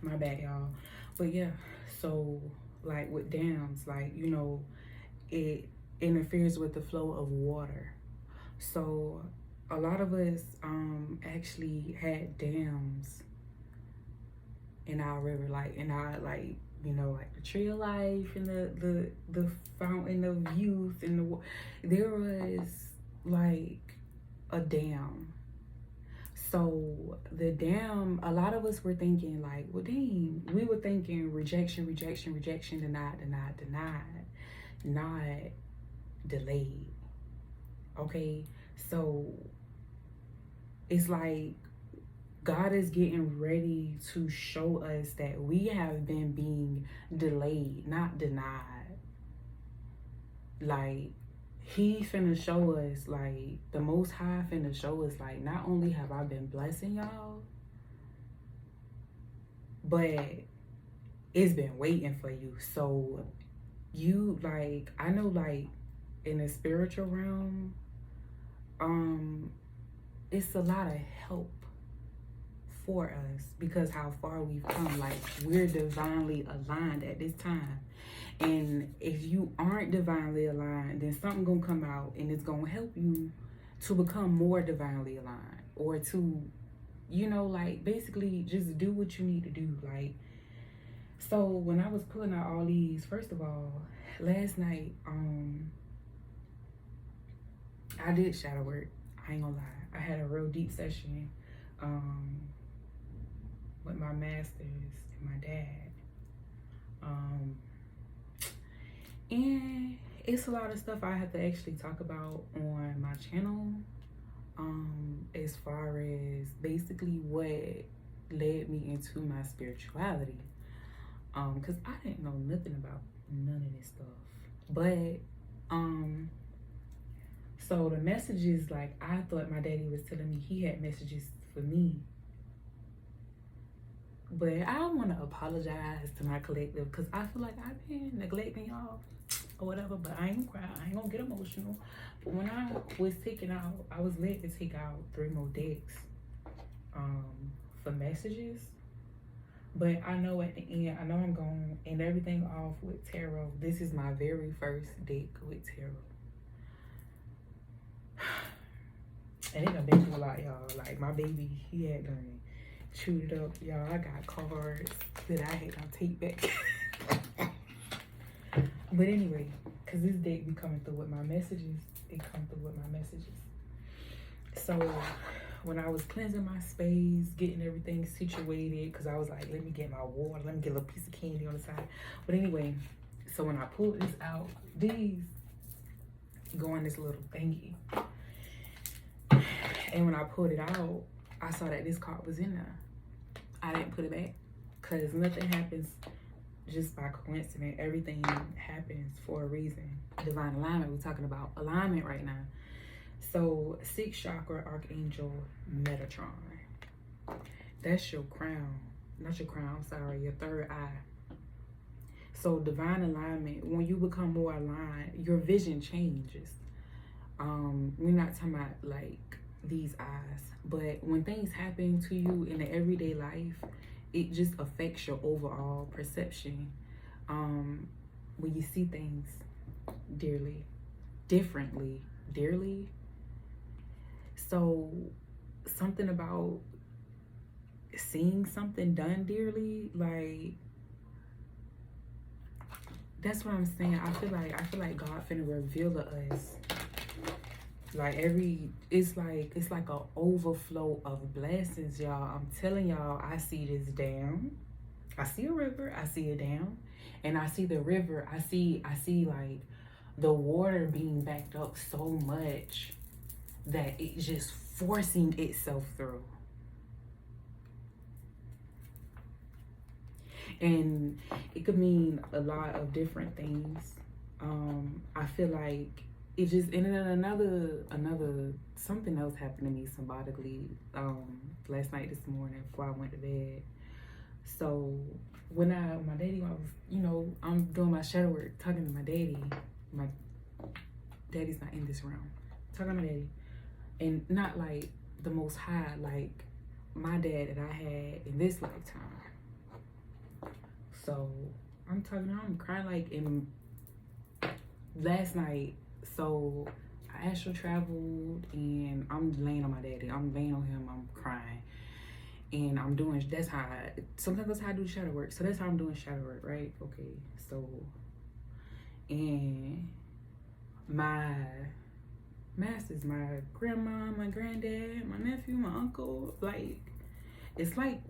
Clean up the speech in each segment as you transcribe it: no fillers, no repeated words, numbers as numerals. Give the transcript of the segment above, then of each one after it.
My bad, y'all. But yeah, so like with dams, like, you know, it interferes with the flow of water. So a lot of us actually had dams in our river, like in our, like, you know, like the tree of life and the fountain of youth, and there was like a dam. So the dam, a lot of us were thinking like, well, dang, we were thinking rejection, rejection, rejection, denied, denied, denied, not delayed. Okay, so it's like God is getting ready to show us that we have been being delayed, not denied. Like, he finna show us, like, the Most High finna show us, like, not only have I been blessing y'all, but it's been waiting for you. So you, like, I know, like, in the spiritual realm, it's a lot of help for us because how far we've come. Like, we're divinely aligned at this time. And if you aren't divinely aligned, then something gonna come out and it's gonna help you to become more divinely aligned, or to, you know, like, basically just do what you need to do. Like, so when I was pulling out all these, first of all, last night, I did shadow work. I ain't gonna lie. I had a real deep session with my masters and my dad. And it's a lot of stuff I have to actually talk about on my channel, as far as basically what led me into my spirituality. Because I didn't know nothing about none of this stuff. But so the messages, like, I thought my daddy was telling me he had messages for me. But I don't want to apologize to my collective because I feel like I've been neglecting y'all or whatever, but I ain't gonna cry. I ain't gonna get emotional. But when I was taking out, I was led to take out 3 more decks for messages. But I know at the end, I know I'm going to end everything off with tarot. This is my very first deck with tarot. And it done been through a lot, y'all. Like, my baby, he had done chewed it up, y'all. I got cards that I had to take back. But anyway, because this deck be coming through with my messages, it come through with my messages. So when I was cleansing my space, getting everything situated, because I was like, let me get my water, let me get a little piece of candy on the side. But anyway, so when I pulled this out, these go in this little thingy. And when I pulled it out, I saw that this card was in there. I didn't put it back because nothing happens just by coincidence. Everything happens for a reason. Divine alignment. We're talking about alignment right now. So 6th chakra, Archangel Metatron. That's your crown. Not your crown, I'm sorry, your 3rd eye. So divine alignment, when you become more aligned, your vision changes. We're not talking about like these eyes, but when things happen to you in the everyday life, it just affects your overall perception. When you see things differently. So something about seeing something done dearly, like, that's what I'm saying. I feel like God finna reveal to us, like, it's like a overflow of blessings, y'all. I'm telling y'all, I see this dam. I see a river, I see a dam, and I see the river. I see like the water being backed up so much that it's just forcing itself through. And it could mean a lot of different things. I feel like it just, and then another something else happened to me symbolically last night, this morning, before I went to bed. So when my daddy, I was, you know, I'm doing my shadow work, talking to my daddy. My daddy's not in this room. Talking to my daddy, and not like the Most High, like my dad that I had in this lifetime. So I'm crying like in last night. So I astral traveled and I'm laying on my daddy. I'm laying on him, I'm crying. And I'm doing, sometimes that's how I do shadow work. So that's how I'm doing shadow work, right? Okay, so, and my masters, my grandma, my granddad, my nephew, my uncle, like, it's like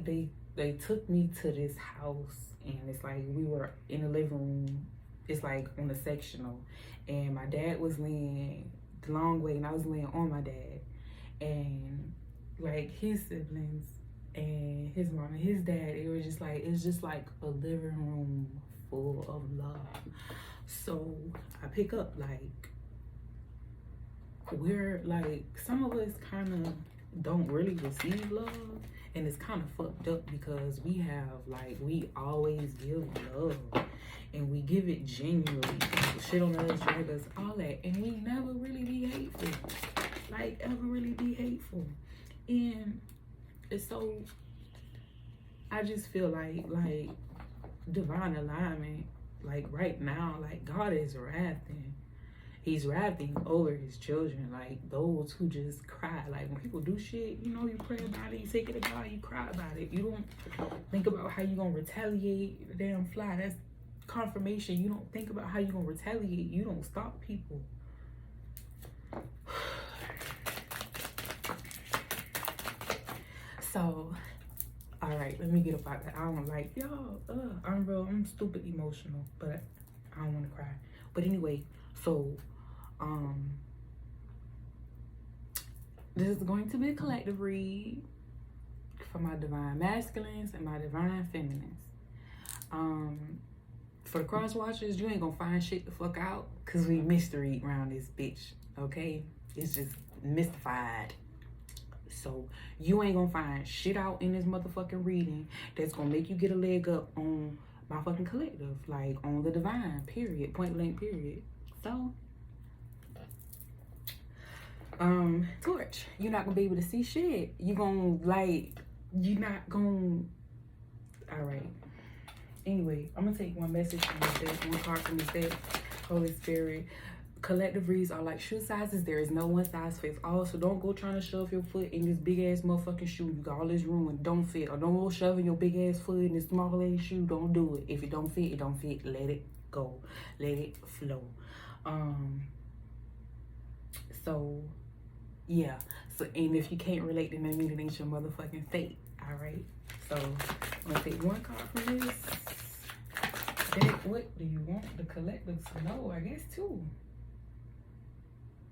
they took me to this house, and it's like we were in the living room. It's like on the sectional, and my dad was laying the long way, and I was laying on my dad, and like his siblings and his mom and his dad, it's just like a living room full of love. So I pick up like, we're like, some of us kind of don't really receive love, and it's kind of fucked up because we always give love, and we give it genuinely. People shit on us, drag us, all that, and we never really be hateful, like ever really be hateful. And it's so, I just feel like divine alignment, like right now, like God is wrathing. He's wrathing over his children, like those who just cry. Like when people do shit, you know, you pray about it, you take it to God, you cry about it. You don't think about how you gonna retaliate. The damn fly, that's confirmation. You don't think about how you gonna retaliate. You don't stop people. So, all right, let me get up out that. I don't like, y'all, I'm stupid emotional, but I don't want to cry. But anyway, so, this is going to be a collective read for my divine masculines and my divine feminines. For the cross watchers, you ain't gonna find shit the fuck out, cause we mystery around this bitch, okay? It's just mystified. So you ain't gonna find shit out in this motherfucking reading that's gonna make you get a leg up on my fucking collective, like on the divine, period, point blank, period. So, Torch, you're not gonna be able to see shit. You're not gonna, all right. Anyway, I'm gonna take one message from this deck, one card from this deck. Holy Spirit. Collective reads are like shoe sizes. There is no one size fits all. So don't go trying to shove your foot in this big ass motherfucking shoe. You got all this room and don't fit. Or don't go shoving your big ass foot in this small ass shoe. Don't do it. If it don't fit, it don't fit. Let it go. Let it flow. So yeah. So, and if you can't relate, then that means it ain't your motherfucking fate. All right. So I'm gonna take one card from this deck. What do you want the collective to know? I guess two.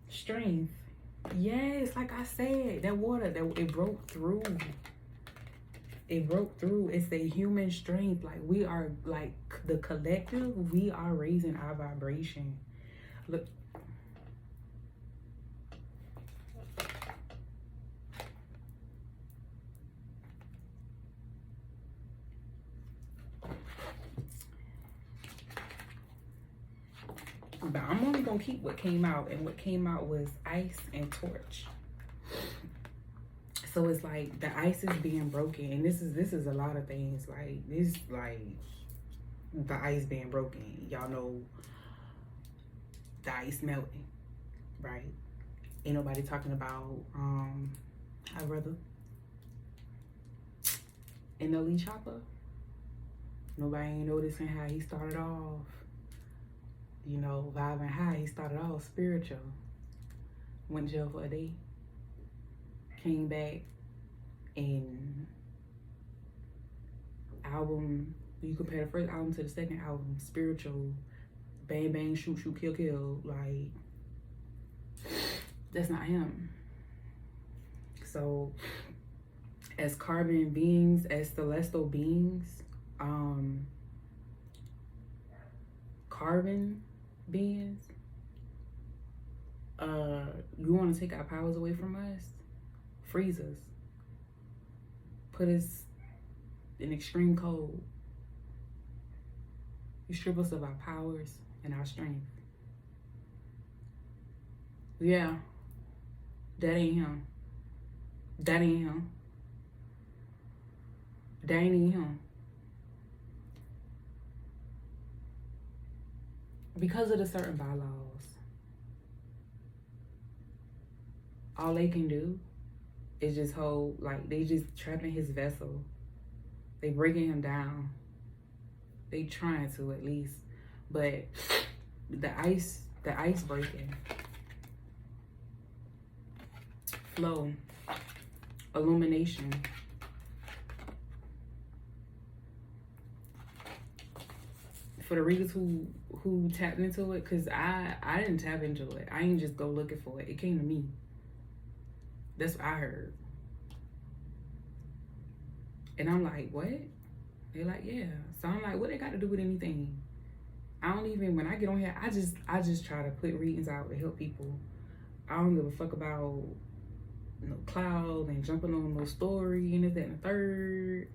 Strength. Yes, like I said, that water, it broke through. It broke through. It's a human strength. Like we are, like the collective, we are raising our vibration. Look. But I'm only gonna keep what came out, and what came out was ice and torch. So it's like the ice is being broken, and this is a lot of things. Like this, like the ice being broken. Y'all know the ice melting, right? Ain't nobody talking about our brother in the lead chopper. Nobody ain't noticing how he started off. You know, vibing high. He started off spiritual. Went to jail for a day. Came back, and album, you compare the first album to the second album, spiritual, bang bang, shoot shoot, kill kill, like that's not him. So as carbon beings, as celestial beings, carbon beings, you want to take our powers away from us, freeze us, put us in extreme cold, you strip us of our powers and our strength. Yeah, that ain't him. That ain't him. They ain't even him. Because of the certain bylaws, all they can do is just hold, like, they just trapping his vessel. They breaking him down. They trying to, at least. But the ice breaking. Flow. Illumination. For the readers who tapped into it, because I didn't tap into it. I ain't just go looking for it. It came to me. That's what I heard. And I'm like, what? They're like, yeah. So I'm like, what they got to do with anything? I don't even, when I get on here, I just try to put readings out to help people. I don't give a fuck about no cloud and jumping on no story and this, that, and the third.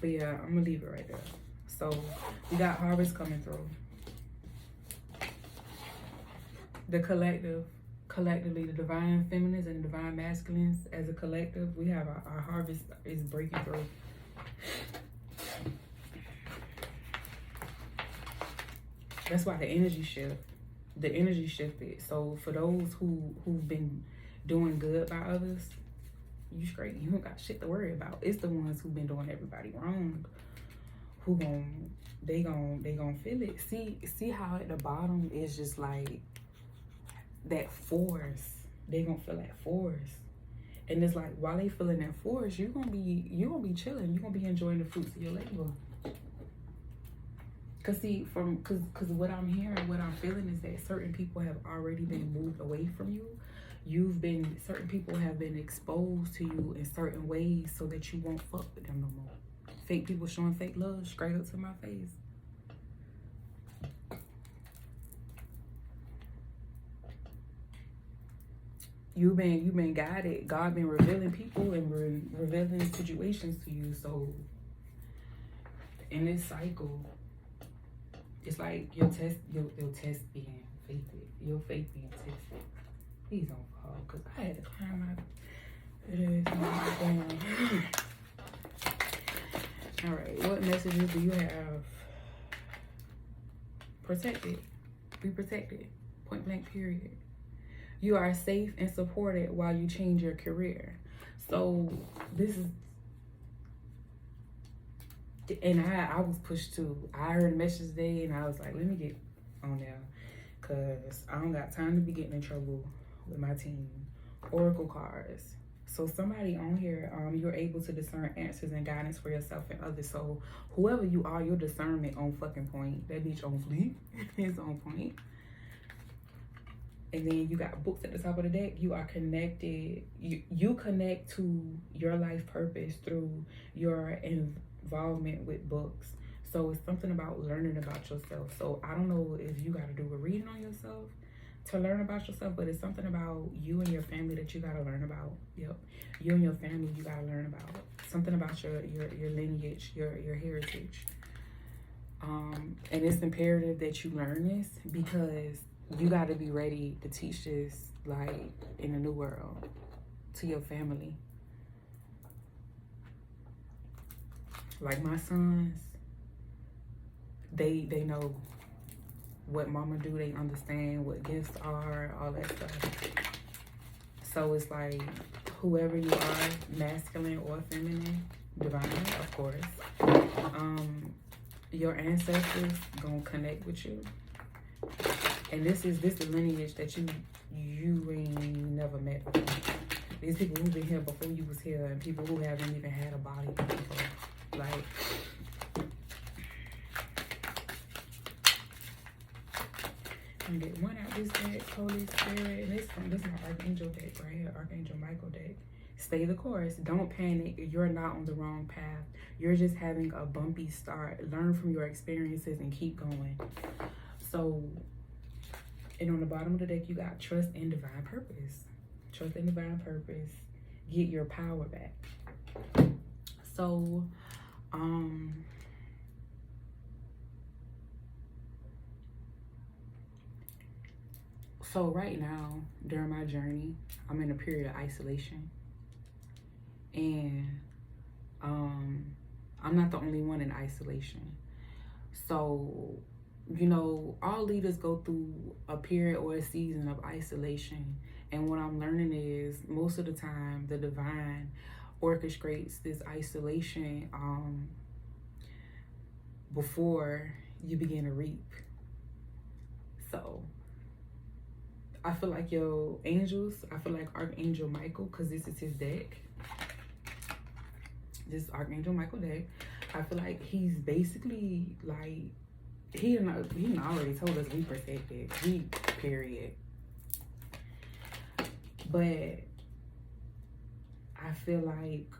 But yeah, I'm gonna leave it right there. So we got harvest coming through. The collectively, the divine feminines and the divine masculines as a collective, we have our harvest is breaking through. That's why the energy shifted. So for those who've been doing good by others, you straight. You don't got shit to worry about. It's the ones who've been doing everybody wrong. They gon' feel it. See how at the bottom is just like that force. They gonna feel that force. And it's like while they feeling that force, you gonna be chilling. You gonna be enjoying the fruits of your labor. Cause what I'm hearing, what I'm feeling is that certain people have already been moved away from you. Certain people have been exposed to you in certain ways so that you won't fuck with them no more. Fake people showing fake love straight up to my face. You've been guided. God been revealing people and revealing situations to you. So in this cycle, it's like your test being faithed. Your faith being tested. Please don't fall, cause I had to climb out. It is down. All right, what messages do you have? Protected. Be protected. Point blank period. You are safe and supported while you change your career. So this is, and I was pushed too. I heard a message today and I was like, let me get on there, cause I don't got time to be getting in trouble with my team. Oracle cards. So somebody on here, you're able to discern answers and guidance for yourself and others. So whoever you are, your discernment on fucking point. That bitch on fleek is on point. And then you got books at the top of the deck. You are connected. You connect to your life purpose through your involvement with books. So it's something about learning about yourself. So I don't know if you got to do a reading on yourself to learn about yourself, but it's something about you and your family that you got to learn about. Yep. You and your family, you got to learn about. Something about your lineage, your heritage. And it's imperative that you learn this because you got to be ready to teach this, like, in a new world to your family. Like my sons, they know what mama do. They understand what gifts are, all that stuff. So it's like whoever you are, masculine or feminine, divine, of course. Your ancestors gonna connect with you. And this is lineage that you ain't never met before. These people who've been here before you was here, and people who haven't even had a body before. Like, I'm gonna get one out this deck, Holy Spirit. And this is my Archangel deck right here, Archangel Michael deck. Stay the course. Don't panic. You're not on the wrong path. You're just having a bumpy start. Learn from your experiences and keep going. So, and on the bottom of the deck, you got trust and divine purpose. Trust and divine purpose. Get your power back. So, so right now, during my journey, I'm in a period of isolation. And I'm not the only one in isolation. So, you know, all leaders go through a period or a season of isolation. And what I'm learning is most of the time the divine orchestrates this isolation before you begin to reap. So I feel like your angels, I feel like Archangel Michael, because this is his deck. This Archangel Michael deck. I feel like he's basically like, he already told us we protected. We, period. But I feel like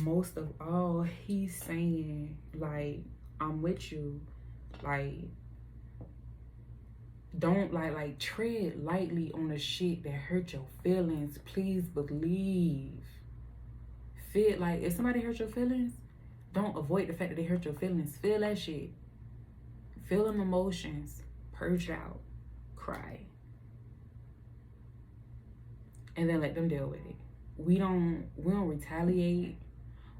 most of all, he's saying, like, I'm with you. Like, don't like tread lightly on the shit that hurt your feelings. Please believe. Feel like if somebody hurt your feelings, don't avoid the fact that they hurt your feelings. Feel that shit. Feel them emotions. Purge it out. Cry. And then let them deal with it. We don't retaliate.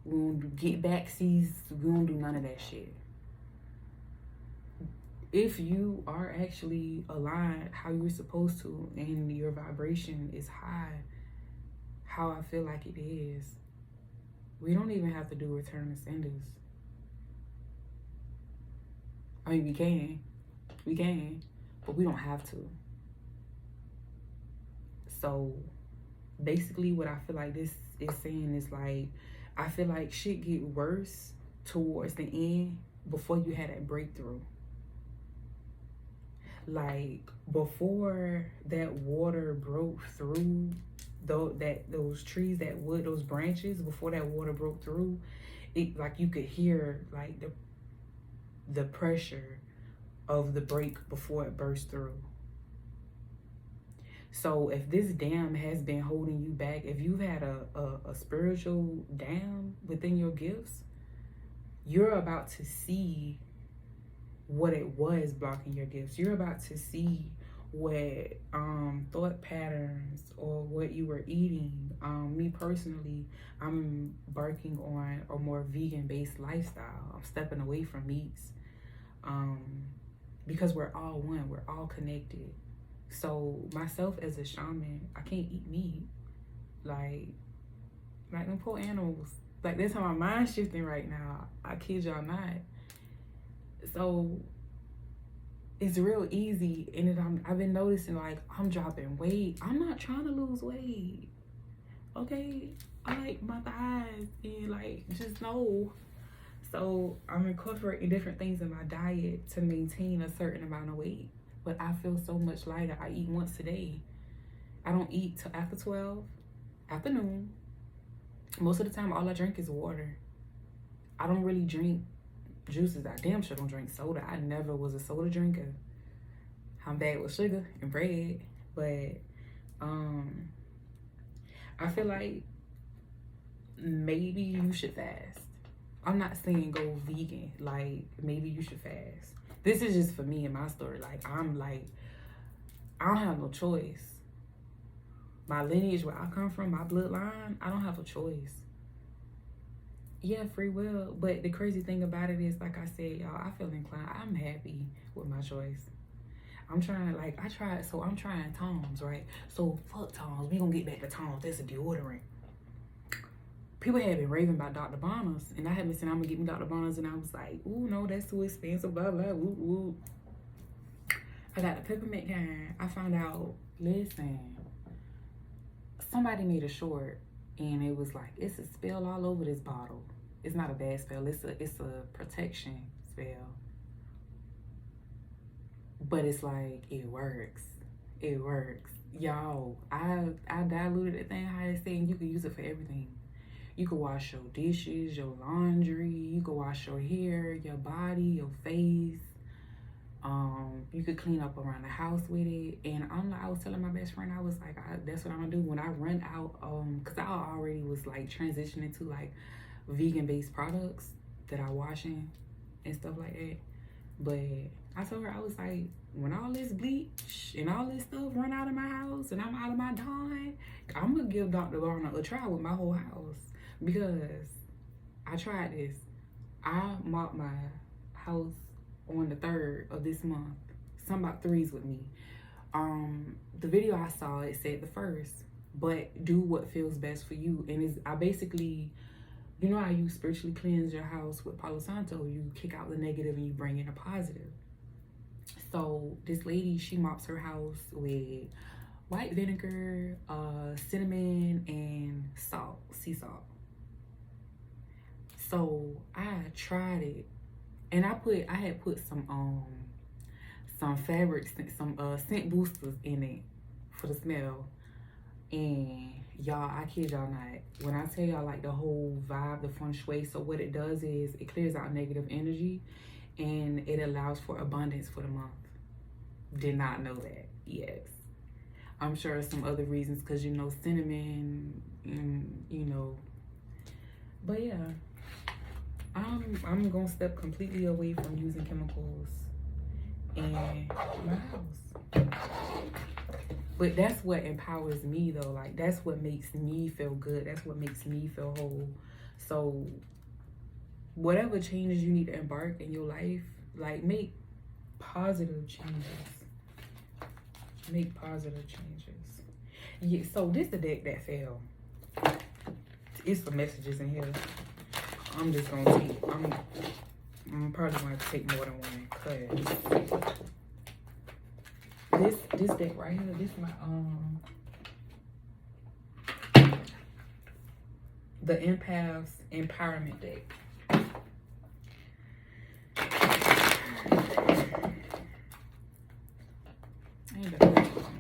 We don't get backsies. We don't do none of that shit. If you are actually aligned how you're supposed to and your vibration is high, how I feel like it is, we don't even have to do return to senders. I mean, we can, but we don't have to. So basically what I feel like this is saying is like, I feel like shit get worse towards the end before you had that breakthrough. Like before that water broke through those trees, that wood, those branches, before that water broke through, it like you could hear like the pressure of the break before it burst through. So if this dam has been holding you back, if you've had a spiritual dam within your gifts, you're about to see what it was blocking your gifts. You're about to see what thought patterns or what you were eating. Me personally, I'm embarking on a more vegan-based lifestyle. I'm stepping away from meats because we're all one. We're all connected. So myself as a shaman, I can't eat meat. Like them poor animals. Like that's how my mind's shifting right now. I kid y'all not. So it's real easy, and I've been noticing like I'm dropping weight. I'm not trying to lose weight. Okay, I like my thighs and like just know. So I'm incorporating different things in my diet to maintain a certain amount of weight. But I feel so much lighter. I eat once a day. I don't eat till after 12, afternoon. Most of the time, all I drink is water. I don't really drink juices. I damn sure don't drink soda. I never was a soda drinker. I'm bad with sugar and bread. But I feel like maybe you should fast. I'm not saying go vegan. Like, maybe you should fast. This is just for me and my story. Like, I don't have no choice. My lineage, where I come from, my bloodline, I don't have a choice. Yeah, free will. But the crazy thing about it is, like I said, y'all, I feel inclined. I'm happy with my choice. I'm trying, like, I'm trying Tom's, right? So, fuck Tom's. We gonna get back to Tom's. That's a deodorant. People had been raving about Dr. Bonner's, and I had been saying I'm gonna get me Dr. Bonner's, and I was like, ooh, no, that's too expensive, blah, blah, woo, woo. I got the peppermint kind. I found out, listen, somebody made a short, and it was like, it's a spell all over this bottle. It's not a bad spell, it's a protection spell. But it's like, it works. It works. Y'all, I diluted that thing, how it's saying you can use it for everything. You can wash your dishes, your laundry, you can wash your hair, your body, your face. You could clean up around the house with it. And I was telling my best friend, I was like, that's what I'm gonna do when I run out, cause I already was like transitioning to like vegan-based products that I washing and stuff like that. But I told her, I was like, when all this bleach and all this stuff run out of my house and I'm out of my dime, I'm gonna give Dr. Barner a try with my whole house. Because I tried this. I mopped my house on the 3rd of this month. Some about threes with me. The video I saw, it said the 1st, but do what feels best for you. And I basically, you know how you spiritually cleanse your house with Palo Santo? You kick out the negative and you bring in a positive. So this lady, she mops her house with white vinegar, cinnamon, and salt, sea salt. So I tried it, and I had put some fabrics, some scent boosters in it for the smell. And y'all, I kid y'all not, when I tell y'all like the whole vibe, the feng shui, so what it does is it clears out negative energy and it allows for abundance for the month. Did not know that. Yes, I'm sure some other reasons, because you know, cinnamon, and you know, but yeah, I'm gonna step completely away from using chemicals in my house. But that's what empowers me though. Like, that's what makes me feel good. That's what makes me feel whole. So whatever changes you need to embark in your life, like, make positive changes. Make positive changes. Yeah, so this the deck that fell. It's some messages in here. I'm just gonna take, I'm probably gonna take more than one, cause this deck right here, this is my the Empath's Empowerment deck. I ain't got this one.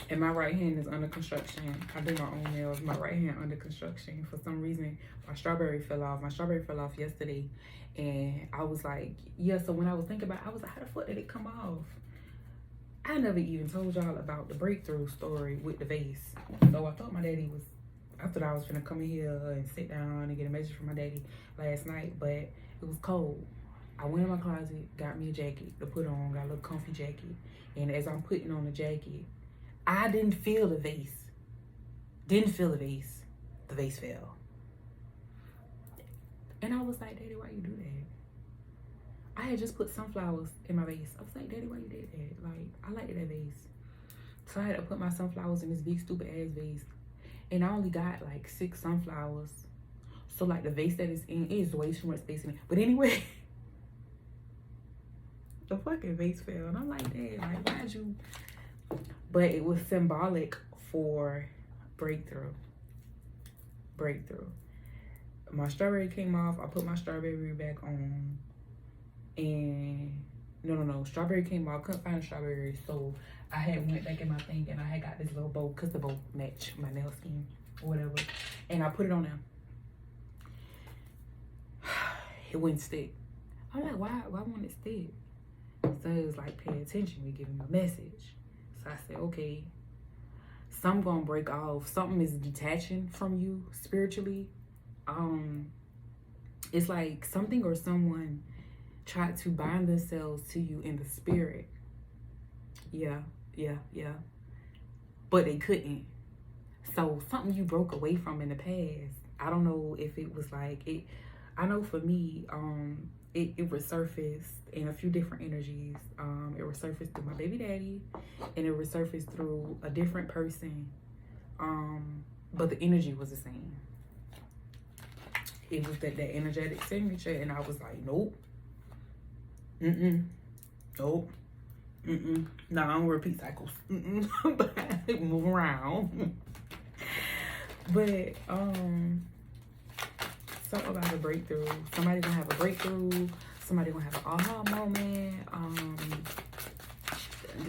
And my right hand is under construction. I do my own nails. My right hand under construction. For some reason, my strawberry fell off. My strawberry fell off yesterday. And I was like, yeah, so when I was thinking about it, I was like, how the fuck did it come off? I never even told y'all about the breakthrough story with the vase. So I thought my daddy was, I thought I was gonna come in here and sit down and get a message from my daddy last night, but it was cold. I went in my closet, got me a jacket to put on, got a little comfy jacket. And as I'm putting on the jacket, I didn't feel the vase. Didn't feel the vase. The vase fell. And I was like, Daddy, why you do that? I had just put sunflowers in my vase. I was like, Daddy, why you did that? Like, I liked that vase. So I had to put my sunflowers in this big stupid ass vase. And I only got like 6 sunflowers. So like the vase that is in is way too much space in it. But anyway, the fucking vase fell. And I'm like, Dad, like, why'd you? But it was symbolic for breakthrough. Breakthrough. My strawberry came off. I put my strawberry back on. And no. Strawberry came off. Couldn't find a strawberry. So I had went back in my thing and I had got this little bow, because the bow matched my nail skin or whatever. And I put it on there. It wouldn't stick. I'm like, why won't it stick? So it was like, pay attention. We're giving you a message. So I said, okay, something gonna break off. Something is detaching from you spiritually. It's like something or someone tried to bind themselves to you in the spirit. Yeah. But they couldn't. So something you broke away from in the past. I don't know if it was like it. I know for me, it resurfaced in a few different energies. It resurfaced through my baby daddy, and it resurfaced through a different person. But the energy was the same. It was that energetic signature, and I was like, nope. Nope. No, I don't repeat cycles. But move around. But something about a breakthrough. Somebody gonna have a breakthrough. Somebody gonna have an aha moment.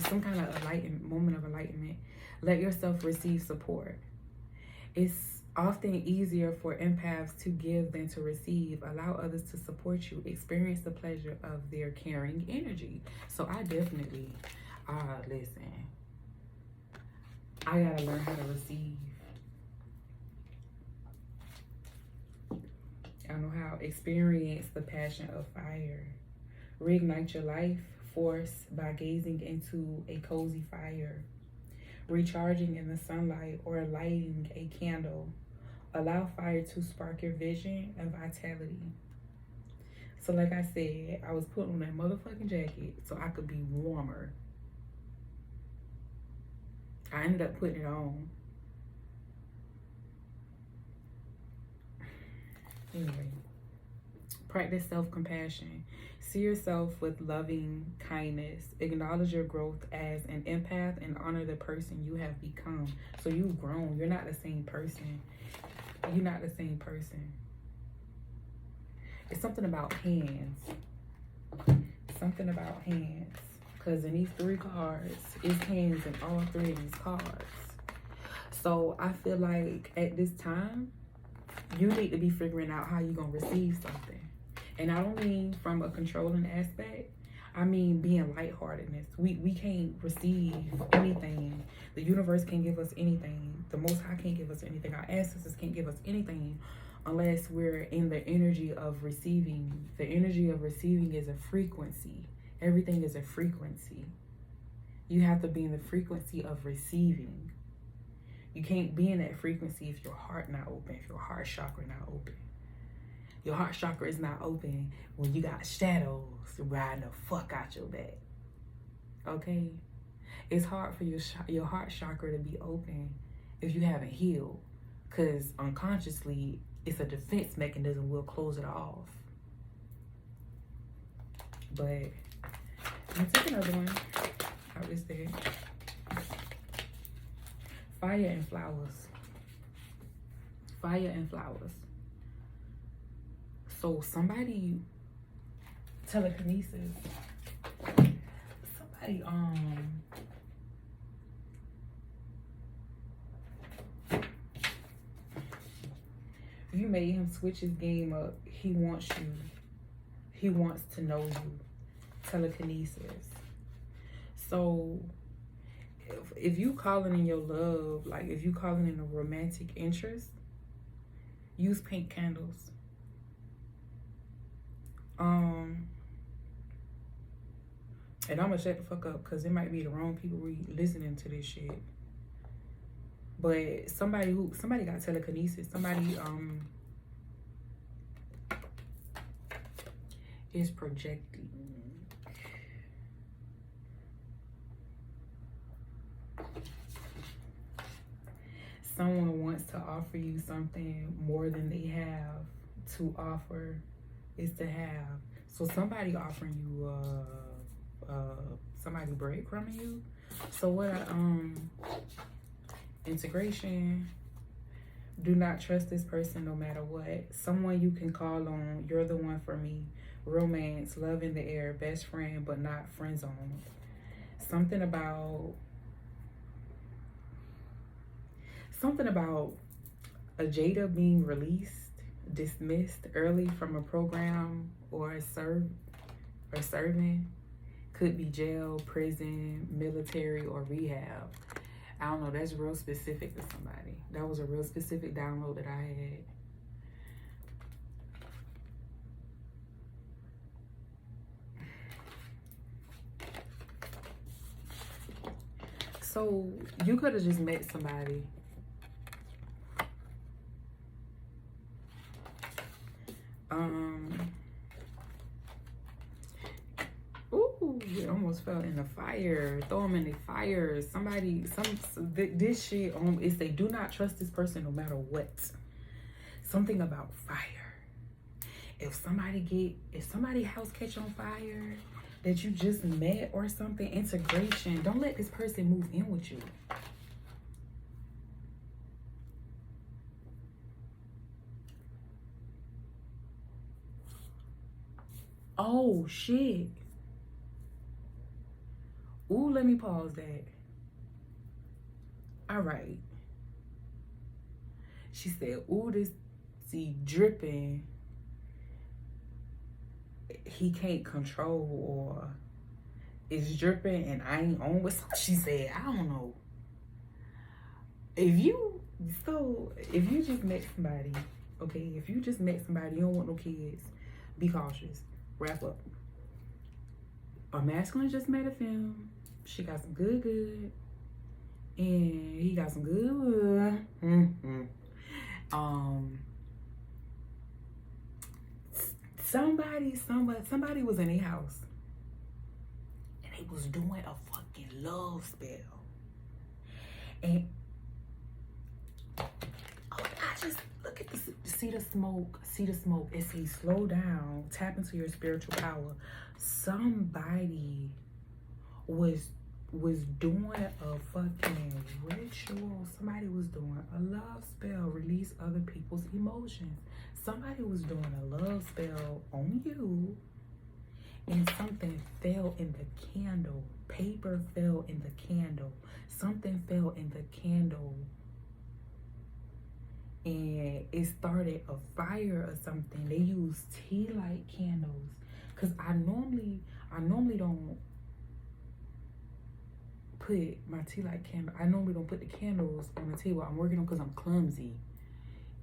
Some kind of moment of enlightenment. Let yourself receive support. It's often easier for empaths to give than to receive. Allow others to support you. Experience the pleasure of their caring energy. So I definitely, listen, I gotta learn how to receive. I know how. Experience the passion of fire. Reignite your life force by gazing into a cozy fire. recharging in the sunlight, or lighting a candle. Allow fire to spark your vision and vitality. So like I said, I was putting on that motherfucking jacket so I could be warmer. I ended up putting it on. Anyway, practice self-compassion. See yourself with loving kindness. Acknowledge your growth as an empath and honor the person you have become. So you've grown. You're not the same person. You're not the same person. It's something about hands. Something about hands. Because in these 3 cards, it's hands in all 3 of these cards. So I feel like at this time, you need to be figuring out how you're going to receive something. And I don't mean from a controlling aspect. I mean being lightheartedness. We can't receive anything. The universe can't give us anything. The Most High can't give us anything. Our ancestors can't give us anything unless we're in the energy of receiving. The energy of receiving is a frequency. Everything is a frequency. You have to be in the frequency of receiving. You can't be in that frequency if your heart not open, if your heart chakra not open. Your heart chakra is not open when you got shadows riding the fuck out your back. Okay? It's hard for your heart chakra to be open if you haven't healed. Because unconsciously, it's a defense mechanism. We'll close it off. But let's take another one. How is that? Fire and flowers. Fire and flowers. So somebody, telekinesis. Somebody, if you made him switch his game up, he wants you. He wants to know you. Telekinesis. So if you calling in your love, like if you calling in a romantic interest, use pink candles. And I'm gonna shut the fuck up because it might be the wrong people listening to this shit. But somebody got telekinesis. Somebody is projecting. Someone wants to offer you something more than they have to offer is to have. So somebody offering you somebody breadcrumbing you. So what integration. Do not trust this person no matter what. Someone you can call on. You're the one for me. Romance, love in the air, best friend, but not friend zone. Something about a Jada being released, dismissed early from a program or serving. Could be jail, prison, military, or rehab. I don't know, that's real specific to somebody. That was a real specific download that I had. So you could have just met somebody. Ooh, you almost fell in the fire. Throw them in the fire. This shit it say do not trust this person no matter what. Something about fire. If somebody house catch on fire that you just met or something, integration, don't let this person move in with you. Oh, shit. Ooh, let me pause that. All right. She said, ooh, this, see, dripping. He can't control, or it's dripping and I ain't on with something. She said, I don't know. If you just met somebody, okay, if you just met somebody, you don't want no kids, be cautious. Wrap up. A masculine just met a femme. She got some good. and he got some good. Somebody was in a house, and they was doing a fucking love spell, and I just look at see the smoke. It says slow down, tap into your spiritual power. Somebody was doing a fucking ritual. Somebody was doing a love spell, release other people's emotions. Somebody was doing a love spell on you, and something fell in the candle. Paper fell in the candle. Something fell in the candle, and it started a fire or something. They use tea light candles, because I normally don't put my tea light candle. I normally don't put the candles on the table. I'm working on because I'm clumsy,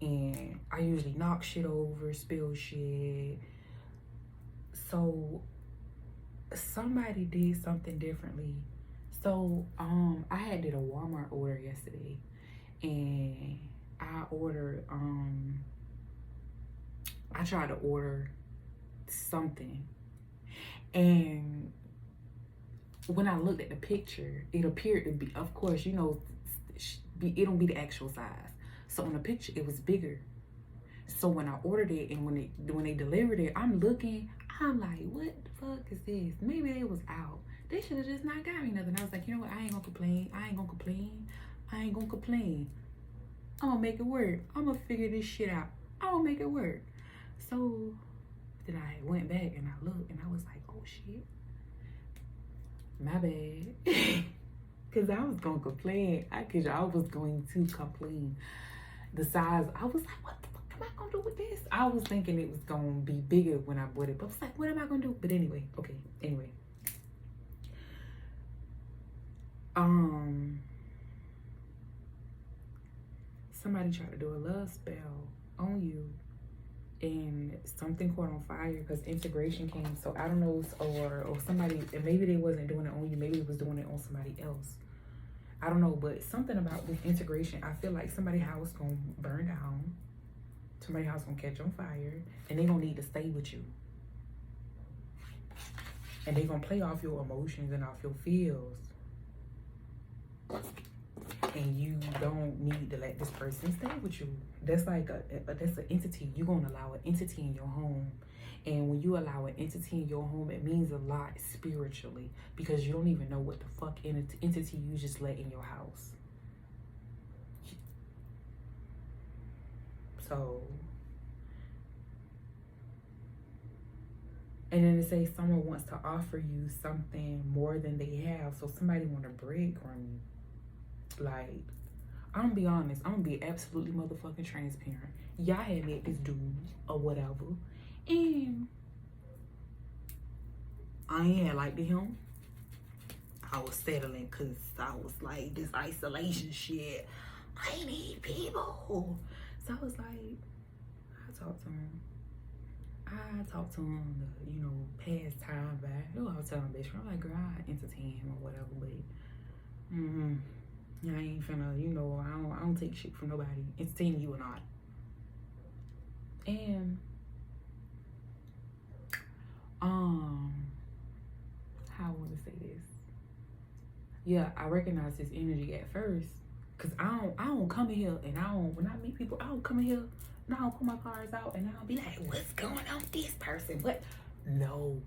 and I usually knock shit over, spill shit. So somebody did something differently. So I had did a Walmart order yesterday, and I ordered I tried to order something, and when I looked at the picture, it appeared to be, of course, you know, it don't be the actual size. So on the picture, it was bigger. So when I ordered it, and when they delivered it, I'm looking, I'm like, what the fuck is this? Maybe they was out. They should have just not got me nothing. I was like, you know what? I ain't gonna complain. I'm gonna make it work. I'm gonna figure this shit out. I'm gonna make it work. So then I went back and I looked, and I was like, oh shit. My bad. Because I was going to complain. I was going to complain. The size, I was like, what the fuck am I going to do with this? I was thinking it was going to be bigger when I bought it. But I was like, what am I going to do? But anyway, okay. Anyway. Somebody tried to do a love spell on you, and something caught on fire because integration came. So I don't know, or somebody, and maybe they wasn't doing it on you, maybe it was doing it on somebody else. I don't know, but something about this integration, I feel like somebody's house gonna burn down, somebody's house gonna catch on fire, and they gonna need to stay with you, and they gonna play off your emotions and off your feels, and you don't need to let this person stay with you. That's like that's an entity. You're gonna allow an entity in your home, and when you allow an entity in your home, it means a lot spiritually, because you don't even know what the fuck entity you just let in your house. So, and then it says someone wants to offer you something more than they have. So somebody want to break from you. Like, I'm gonna be honest, I'm gonna be absolutely motherfucking transparent. Y'all had met this dude or whatever, and I ain't had liked him. I was settling because I was like, this isolation shit, I need people. So I was like, I talked to him the, you know, past time back. You know, I was telling my best friend, I'm like, girl, I entertain him or whatever, but I ain't finna, you know, I don't take shit from nobody, entertaining you or not. And how I want to say this. Yeah, I recognize his energy at first, cause I don't come in here, and when I meet people, I don't come in here and I don't put my cards out and I don't be like, what's going on with this person? What? No.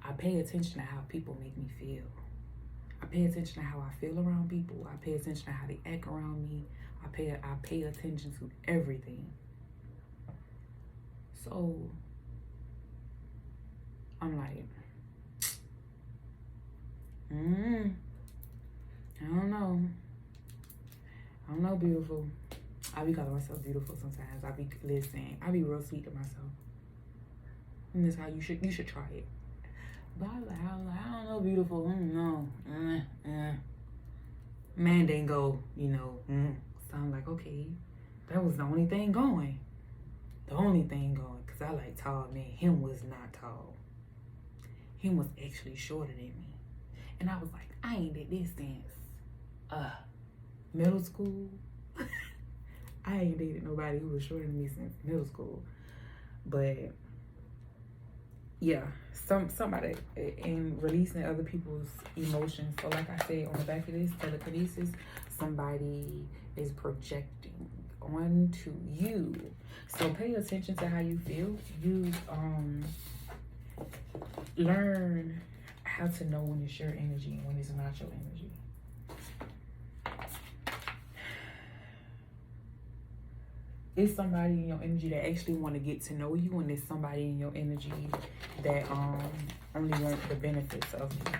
I pay attention to how people make me feel. I pay attention to how I feel around people. I pay attention to how they act around me. I pay attention to everything. So I'm like, I don't know, beautiful. I be calling myself beautiful sometimes. I be real sweet to myself. And that's how you should try it. But I don't know, beautiful. No. Mandingo, you know. So I'm like, okay, that was the only thing going. Because I like tall men. Him was not tall. Him was actually shorter than me. And I was like, I ain't at this since middle school. I ain't dated nobody who was shorter than me since middle school. But yeah, somebody in releasing other people's emotions. So like I said on the back of this, telekinesis, somebody is projecting onto you. So pay attention to how you feel. You learn how to know when it's your energy and when it's not your energy. It's somebody in your energy that actually want to get to know you, and it's somebody in your energy that only want the benefits of you.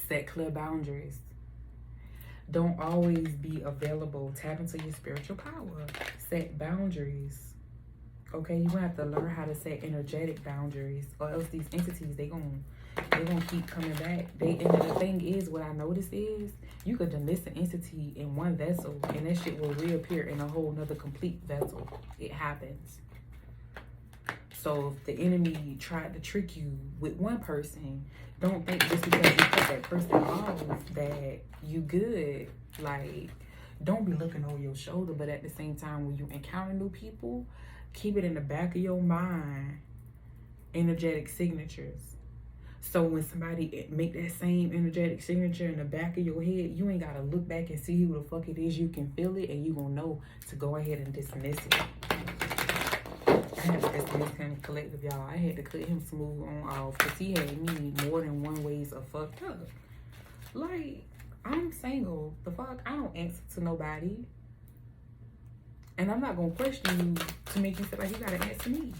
Set clear boundaries. Don't always be available. Tap into your spiritual power. Set boundaries. Okay, you're gonna have to learn how to set energetic boundaries, or else these entities, they're gonna keep coming back. And the thing is, what I noticed is, you could enlist an entity in one vessel and that shit will reappear in a whole nother complete vessel. It happens. So if the enemy tried to trick you with one person, don't think just because you cut that person off that you good. Like, don't be looking over your shoulder, but at the same time, when you encounter new people, keep it in the back of your mind, energetic signatures. So when somebody make that same energetic signature in the back of your head, you ain't gotta look back and see who the fuck it is. You can feel it, and you gonna know to go ahead and dismiss it. I had to dismiss him collective, y'all. I had to cut him smooth on off because he had me more than one ways of fucked up. Like, I'm single. The fuck? I don't answer to nobody. And I'm not gonna question you to make you feel like you gotta answer me.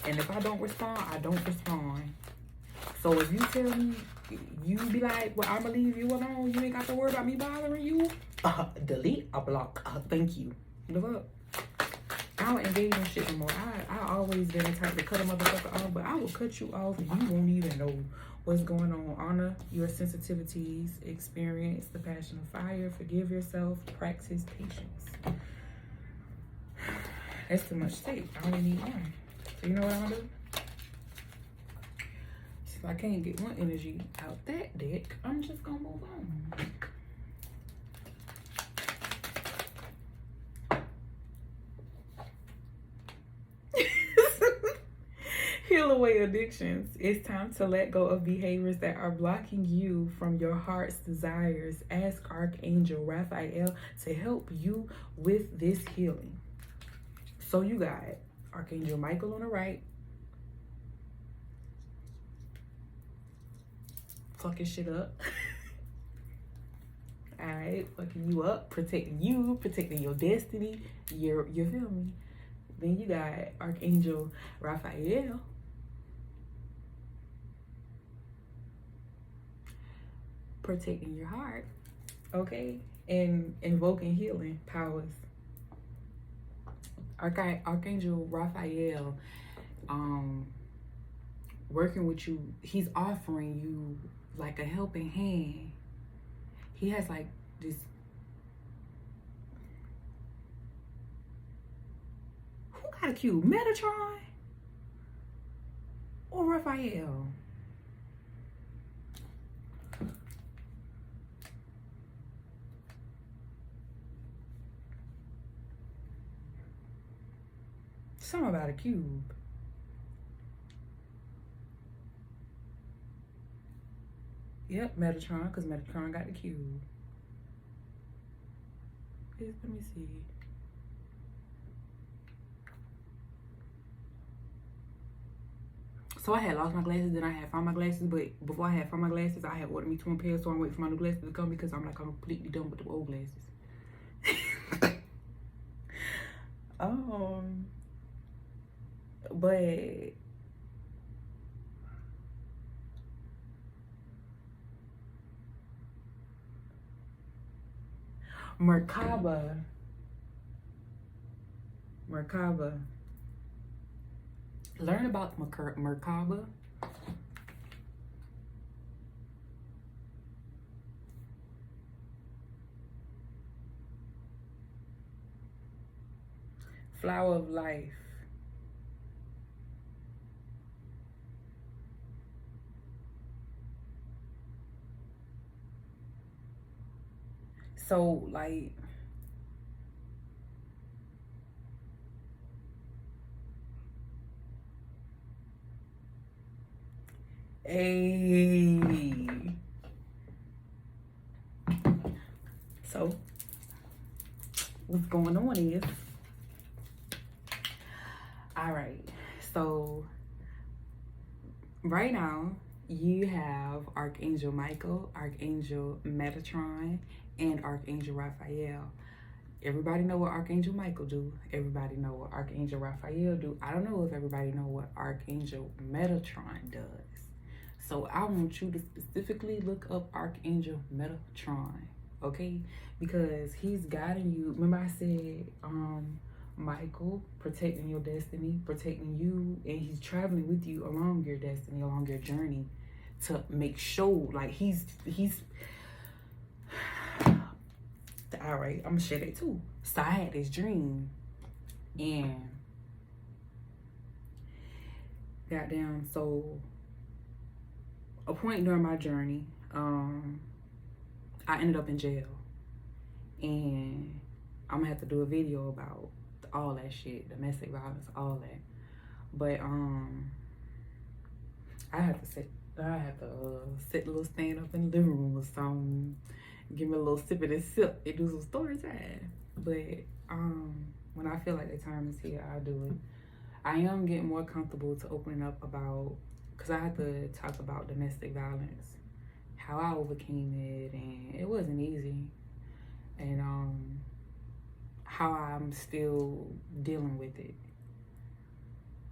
And if I don't respond, I don't respond. So if you tell me, you be like, well, I'm gonna leave you alone. You ain't got to worry about me bothering you. Delete a block. Thank you. The fuck? I don't engage in shit no more. I always been the type to cut a motherfucker off, but I will cut you off and you won't even know what's going on. Honor your sensitivities. Experience the passion of fire. Forgive yourself. Practice patience. That's too much tape. I only need one. So you know what I'm gonna do? If I can't get one energy out that deck, I'm just gonna move on. Heal away addictions. It's time to let go of behaviors that are blocking you from your heart's desires. Ask Archangel Raphael to help you with this healing. So you got Archangel Michael on the right, fucking shit up. Alright, fucking you up, protecting you, protecting your destiny. You feel me? Then you got Archangel Raphael, protecting your heart, okay? And invoking healing powers. Archangel Raphael, working with you, he's offering you like a helping hand. He has like this, who got a cube? Metatron or Raphael? Something about a cube. Yep, Metatron, because Metatron got the cube. Let me see. So I had lost my glasses, then I had found my glasses, but before I had found my glasses, I had ordered me 2 pairs, so I'm waiting for my new glasses to come because I'm like, I'm completely done with the old glasses. But Merkaba. Learn about Merkaba. Flower of life. So like, so what's going on is, all right, so right now you have Archangel Michael, Archangel Metatron, and Archangel Raphael. Everybody know what Archangel Michael do. Everybody know what Archangel Raphael do. I don't know if everybody know what Archangel Metatron does. So I want you to specifically look up Archangel Metatron, okay? Because he's guiding you. Remember I said, Michael, protecting your destiny, protecting you, and he's traveling with you along your destiny, along your journey, to make sure, like, he's all right, I'm gonna share that too. So I had this dream, and goddamn, so a point during my journey, I ended up in jail, and I'm gonna have to do a video about all that shit, domestic violence, all that. But I have to sit a little stand up in the living room or something, give me a little sip of this sip and do some story time. But when I feel like the time is here, I'll do it. I am getting more comfortable to opening up about, because I had to talk about domestic violence, how I overcame it, and it wasn't easy, and how I'm still dealing with it,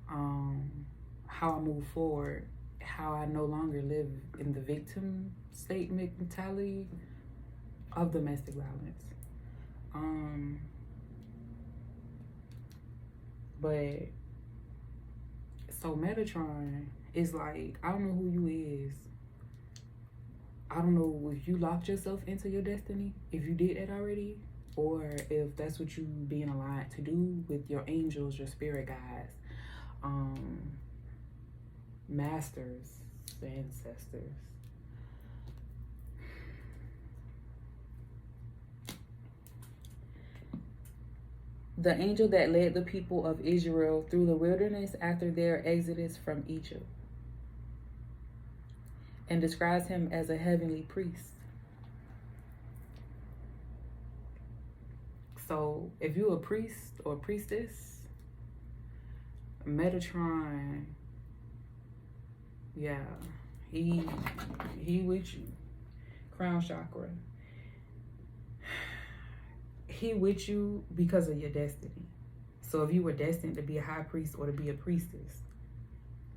how I move forward, how I no longer live in the victim state mentality of domestic violence. But so Metatron is like, I don't know who you is. I don't know if you locked yourself into your destiny, if you did that already, or if that's what you being aligned to do with your angels, your spirit guides, masters, ancestors. The angel that led the people of Israel through the wilderness after their exodus from Egypt, and describes him as a heavenly priest. So if you're a priest or a priestess, Metatron, yeah, he with you. Crown chakra. He with you because of your destiny. So if you were destined to be a high priest or to be a priestess,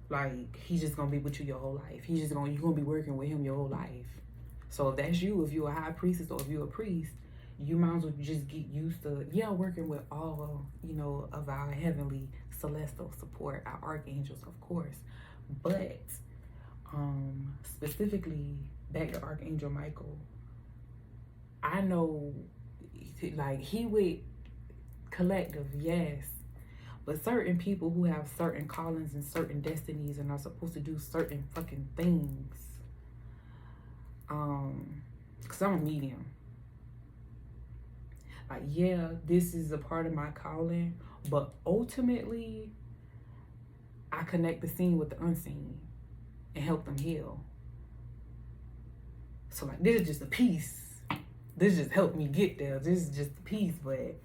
like, he's just gonna be with you your whole life. You're gonna be working with him your whole life. So if that's you, if you're a high priestess or if you're a priest, you might as well just get used to, working with all, of our heavenly celestial support, our archangels, of course. But specifically, back to Archangel Michael, I know, like, he with collective, yes, but certain people who have certain callings and certain destinies and are supposed to do certain fucking things, because I'm a medium. Like, yeah, this is a part of my calling, but ultimately, I connect the seen with the unseen and help them heal. So, like, this is just a piece. This just helped me get there. This is just a piece, but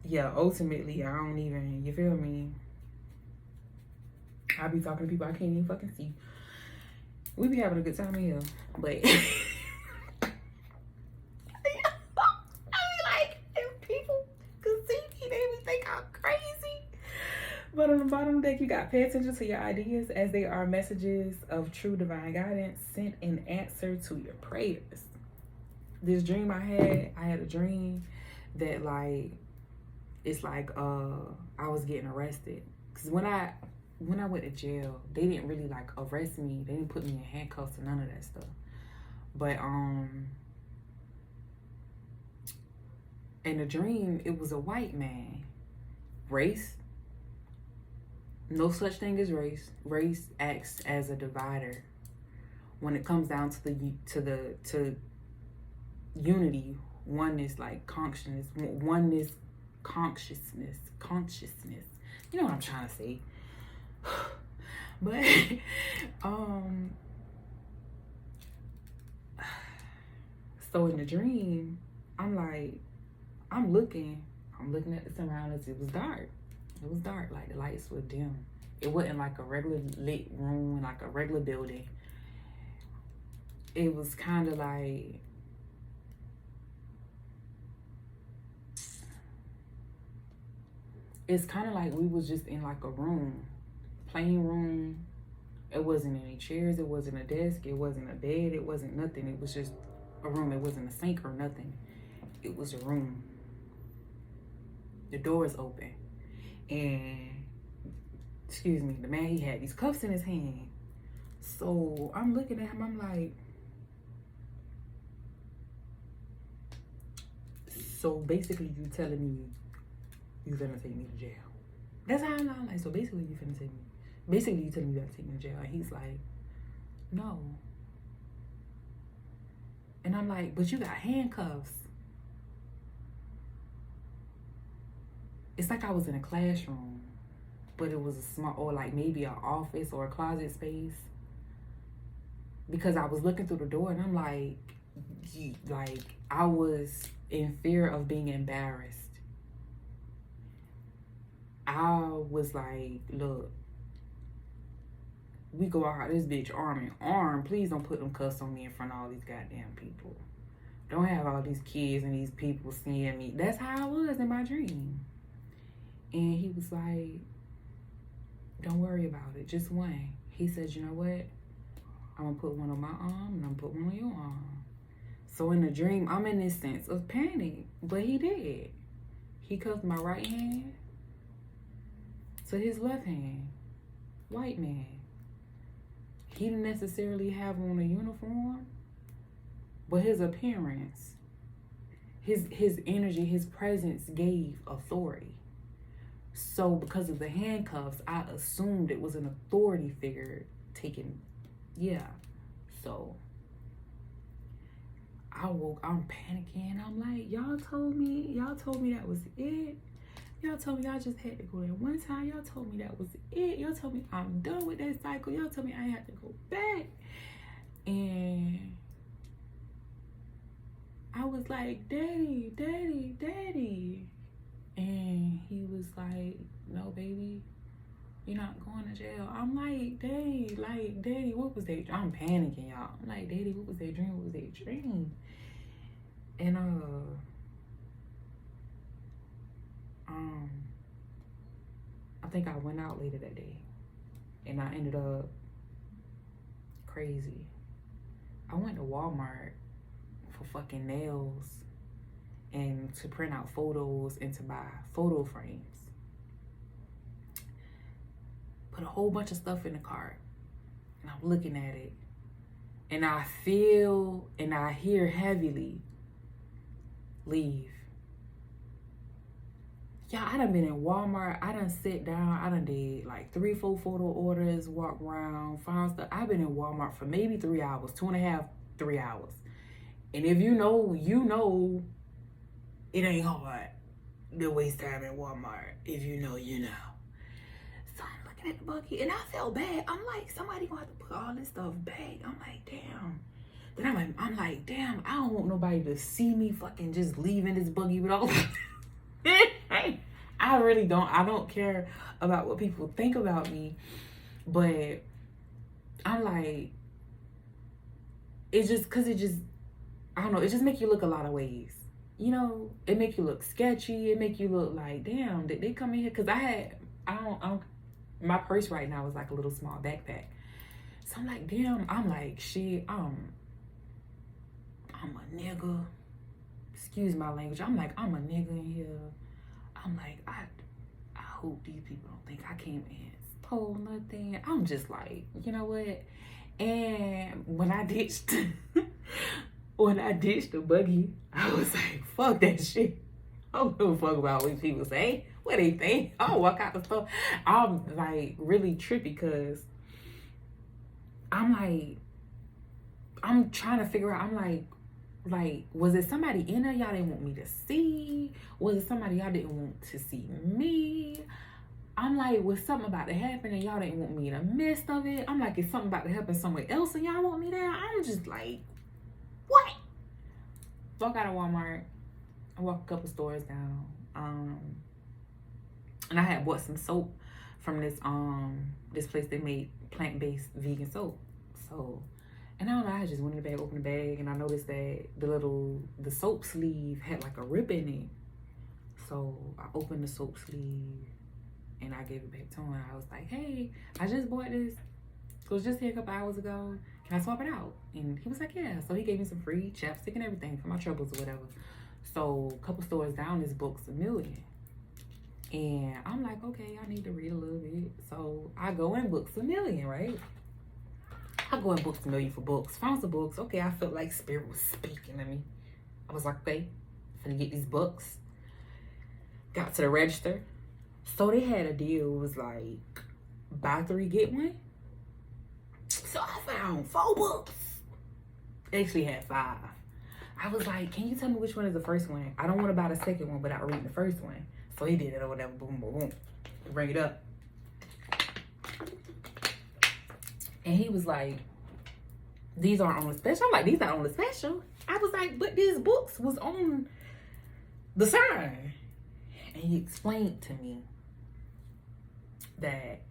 yeah, ultimately, I don't even, you feel me? I be talking to people I can't even fucking see. We be having a good time in here, but I mean, like, if people could see me, they would think I'm crazy. But on the bottom deck, you got pay attention to your ideas as they are messages of true divine guidance sent in answer to your prayers. This dream I had a dream that, like, it's like I was getting arrested. Because when I went to jail, they didn't really, like, arrest me. They didn't put me in handcuffs or none of that stuff. But in the dream, it was a white man. Race? No such thing as race. Race acts as a divider when it comes down to unity. oneness, like consciousness, oneness, consciousness. You know what I'm trying to say. But so in the dream, I'm like, I'm looking at the surroundings. It was dark. Like the lights were dim. It wasn't like a regular lit room, like a regular building. It was kind of like, it's kind of like we was just in like a room, plain room. It wasn't any chairs. It wasn't a desk. It wasn't a bed. It wasn't nothing. It was just a room. It wasn't a sink or nothing. It was a room. The door is open. And, excuse me, the man, he had these cuffs in his hand. So I'm looking at him. I'm like, so basically you telling me you finna take me to jail. That's how I'm like, so basically you finna take me. Basically you telling me you gotta take me to jail. And he's like, no. And I'm like, but you got handcuffs. It's like I was in a classroom, but it was a small, or like maybe an office or a closet space. Because I was looking through the door and I'm like I was in fear of being embarrassed. I was like, look, we go out this bitch arm in arm. Please don't put them cuffs on me in front of all these goddamn people. Don't have all these kids and these people seeing me. That's how I was in my dream. And he was like, don't worry about it. Just one. He said, you know what? I'm going to put one on my arm and I'm going to put one on your arm. So in the dream, I'm in this sense of panic. But he did. He cuffed my right hand to his left hand. White man. He didn't necessarily have on a uniform, but his appearance, his energy, his presence gave authority. So because of the handcuffs, I assumed it was an authority figure taking, yeah. So I woke, I'm panicking. I'm like, y'all told me that was it. Y'all told me y'all just had to go there one time. Y'all told me that was it. Y'all told me I'm done with that cycle. Y'all told me I had to go back. And I was like, daddy. And he was like, no, baby, you're not going to jail. I'm like, daddy, what was that? I'm panicking, y'all. I'm like, daddy, what was that dream? What was that dream? And I think I went out later that day and I ended up crazy. I went to Walmart for fucking nails and to print out photos and to buy photo frames. Put a whole bunch of stuff in the cart and I'm looking at it and I feel and I hear heavily, leave. Yeah, I done been in Walmart. I done sit down. I done did like 3-4 photo orders, walk around, find stuff. I've been in Walmart for maybe 3 hours, 2.5, 3 hours. And if you know, it ain't hard to waste time at Walmart. If you know, you know. So I'm looking at the bucket and I felt bad. I'm like, somebody gonna have to put all this stuff back. I'm like, damn. Then I'm like, damn, I don't want nobody to see me fucking just leaving this buggy with all I really don't. I don't care about what people think about me. But I'm like, I don't know, it just make you look a lot of ways. You know, it make you look sketchy. It make you look like, damn, did they come in here? Because my purse right now is like a little small backpack. So I'm like, damn, I'm like, shit, I'm a nigga. Excuse my language. I'm like, I'm a nigga in here. I'm like, I hope these people don't think I came in and stole nothing. I'm just like, you know what? And when I ditched the buggy, I was like, fuck that shit. I don't give a fuck about what people say, what they think. I'll walk out the store. I'm like really trippy because I'm trying to figure out, I'm like, Like, was it somebody in there y'all didn't want me to see? Was it somebody y'all didn't want to see me? I'm like, was something about to happen and y'all didn't want me in the midst of it? I'm like, is something about to happen somewhere else and y'all want me there? I'm just like, what? Walk out of Walmart. I walk a couple stores down. And I had bought some soap from this place that made plant-based vegan soap. So, and I don't know, I just went in the bag, opened the bag, and I noticed that the soap sleeve had like a rip in it. So I opened the soap sleeve and I gave it back to him. I was like, hey, I just bought this. It was just here a couple hours ago. Can I swap it out? And he was like, yeah. So he gave me some free chapstick and everything for my troubles or whatever. So a couple stores down, this book's $1 million. And I'm like, okay, I need to read a little bit. So I go and books $1 million, right? I go and books $1 million for books. Found some books. Okay, I felt like spirit was speaking to me. I was like, okay, I'm gonna get these books. Got to the register. So they had a deal. It was like, buy 3, get 1. So I found 4 books. They actually had 5. I was like, can you tell me which one is the first one? I don't want to buy the second one without reading the first one. So he did it or whatever. Boom, boom, boom. Bring it up. And he was like, these aren't on the special. I'm like, these not on the special. I was like, but these books was on the sign. And he explained to me that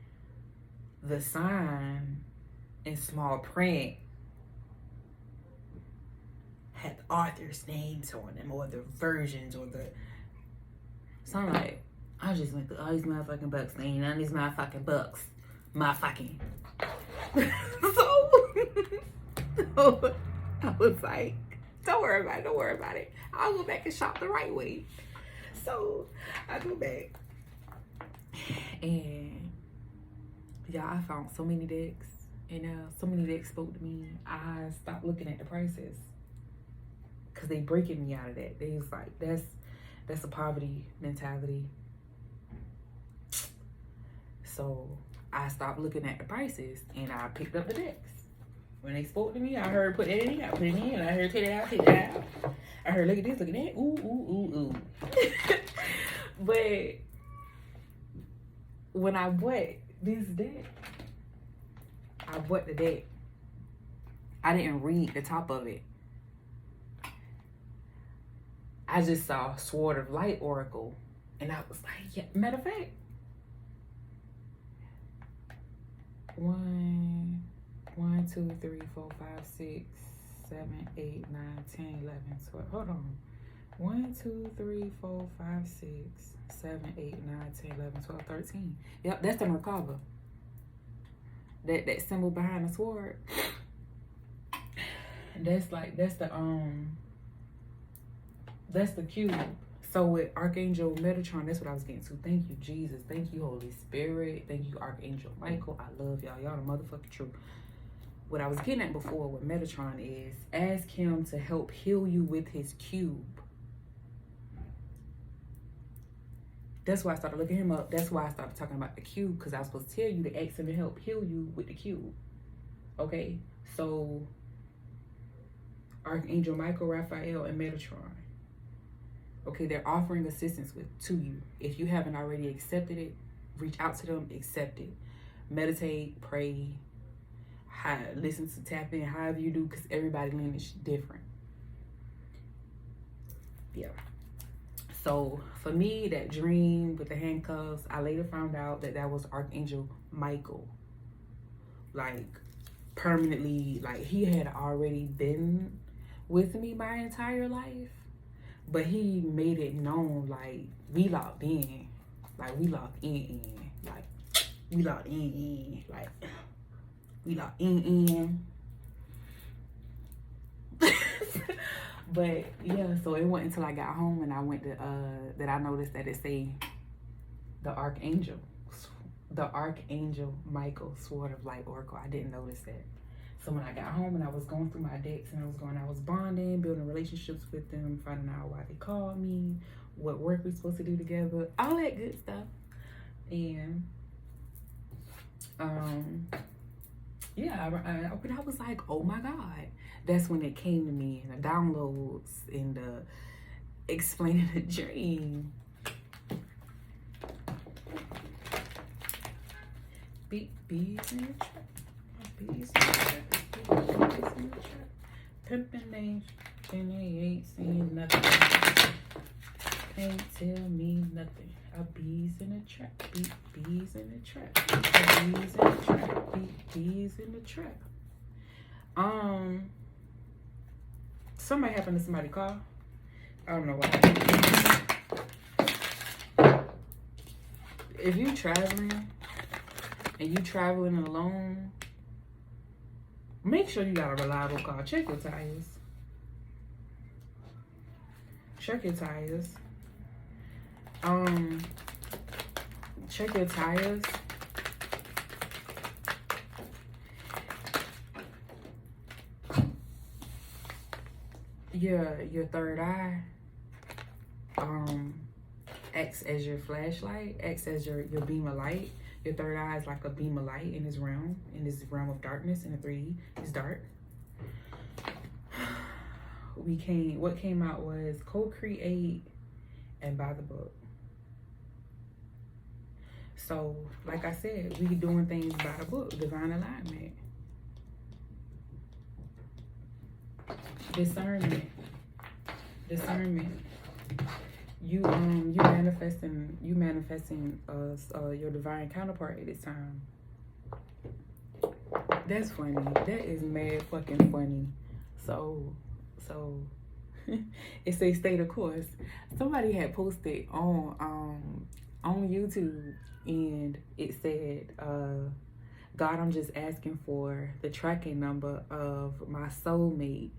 the sign in small print had the author's names on them, or the versions, or the... So I'm like, I just went through all these motherfucking books. Ain't none of these motherfucking books. Motherfucking. So I was like, don't worry about it, don't worry about it. I'll go back and shop the right way. So I go back. And yeah, I found so many decks. And so many decks spoke to me. I stopped looking at the prices. Cause they breaking me out of that. They was like, that's a poverty mentality. So I stopped looking at the prices and I picked up the decks. When they spoke to me, I heard put it in, I put it in, I heard take it out, take it out. I heard look at this, look at that, ooh, ooh, ooh, ooh. But when I bought this deck, I bought the deck. I didn't read the top of it. I just saw Sword of Light Oracle. And I was like, yeah, matter of fact. 1, 2, 3, 4, 5, 6, 7, 8, 9, 10, 11, 12. Hold on. 1, 2, 3, 4, 5, 6, 7, 8, 9, 10, 11, 12, 13. Yep, that's the Merkaba. That symbol behind the sword. That's the cube. So with Archangel Metatron, that's what I was getting to. Thank you, Jesus. Thank you, Holy Spirit. Thank you, Archangel Michael. I love y'all. Y'all the motherfucking truth. What I was getting at before with Metatron is ask him to help heal you with his cube. That's why I started looking him up. That's why I started talking about the cube, because I was supposed to tell you to ask him to help heal you with the cube. Okay? So Archangel Michael, Raphael, and Metatron. Okay, they're offering assistance to you. If you haven't already accepted it, reach out to them, accept it. Meditate, pray, listen to tap in, however you do, because everybody's lineage is different. Yeah. So for me, that dream with the handcuffs, I later found out that was Archangel Michael. Like, permanently, like, he had already been with me my entire life. But he made it known, like, we locked in. Like, we locked in. Like, we locked in. Like, we locked in. But, yeah, so it wasn't until I got home and I went to, that I noticed that it say the Archangel Michael, Sword of Light Oracle. I didn't notice that. So when I got home and I was going through my decks and I was bonding, building relationships with them, finding out why they called me, what work we're supposed to do together, all that good stuff. And yeah, I was like, oh my God, that's when it came to me, and the downloads and the explaining the dream. Bees in the trap. Bees in the trap. Bees in the trap. Pimpin' names, and they ain't saying nothing. Can't tell me nothing. A bees in the trap. Bees in the trap. Bees in the trap. Bees in the trap. Something happened to somebody's car. I don't know what happened. If you traveling and you traveling alone, make sure you got a reliable car. Check your tires. Check your tires. Check your tires. Your third eye acts as your flashlight, acts as your beam of light. Your third eye is like a beam of light in this realm of darkness. In the 3D, it's dark. What came out was co-create and by the book. So, like I said, we doing things by the book, divine alignment. Discernment. You manifesting your divine counterpart at this time. That's funny. That is mad fucking funny. So it says stay the course. Somebody had posted on YouTube, and it said, God, I'm just asking for the tracking number of my soulmate.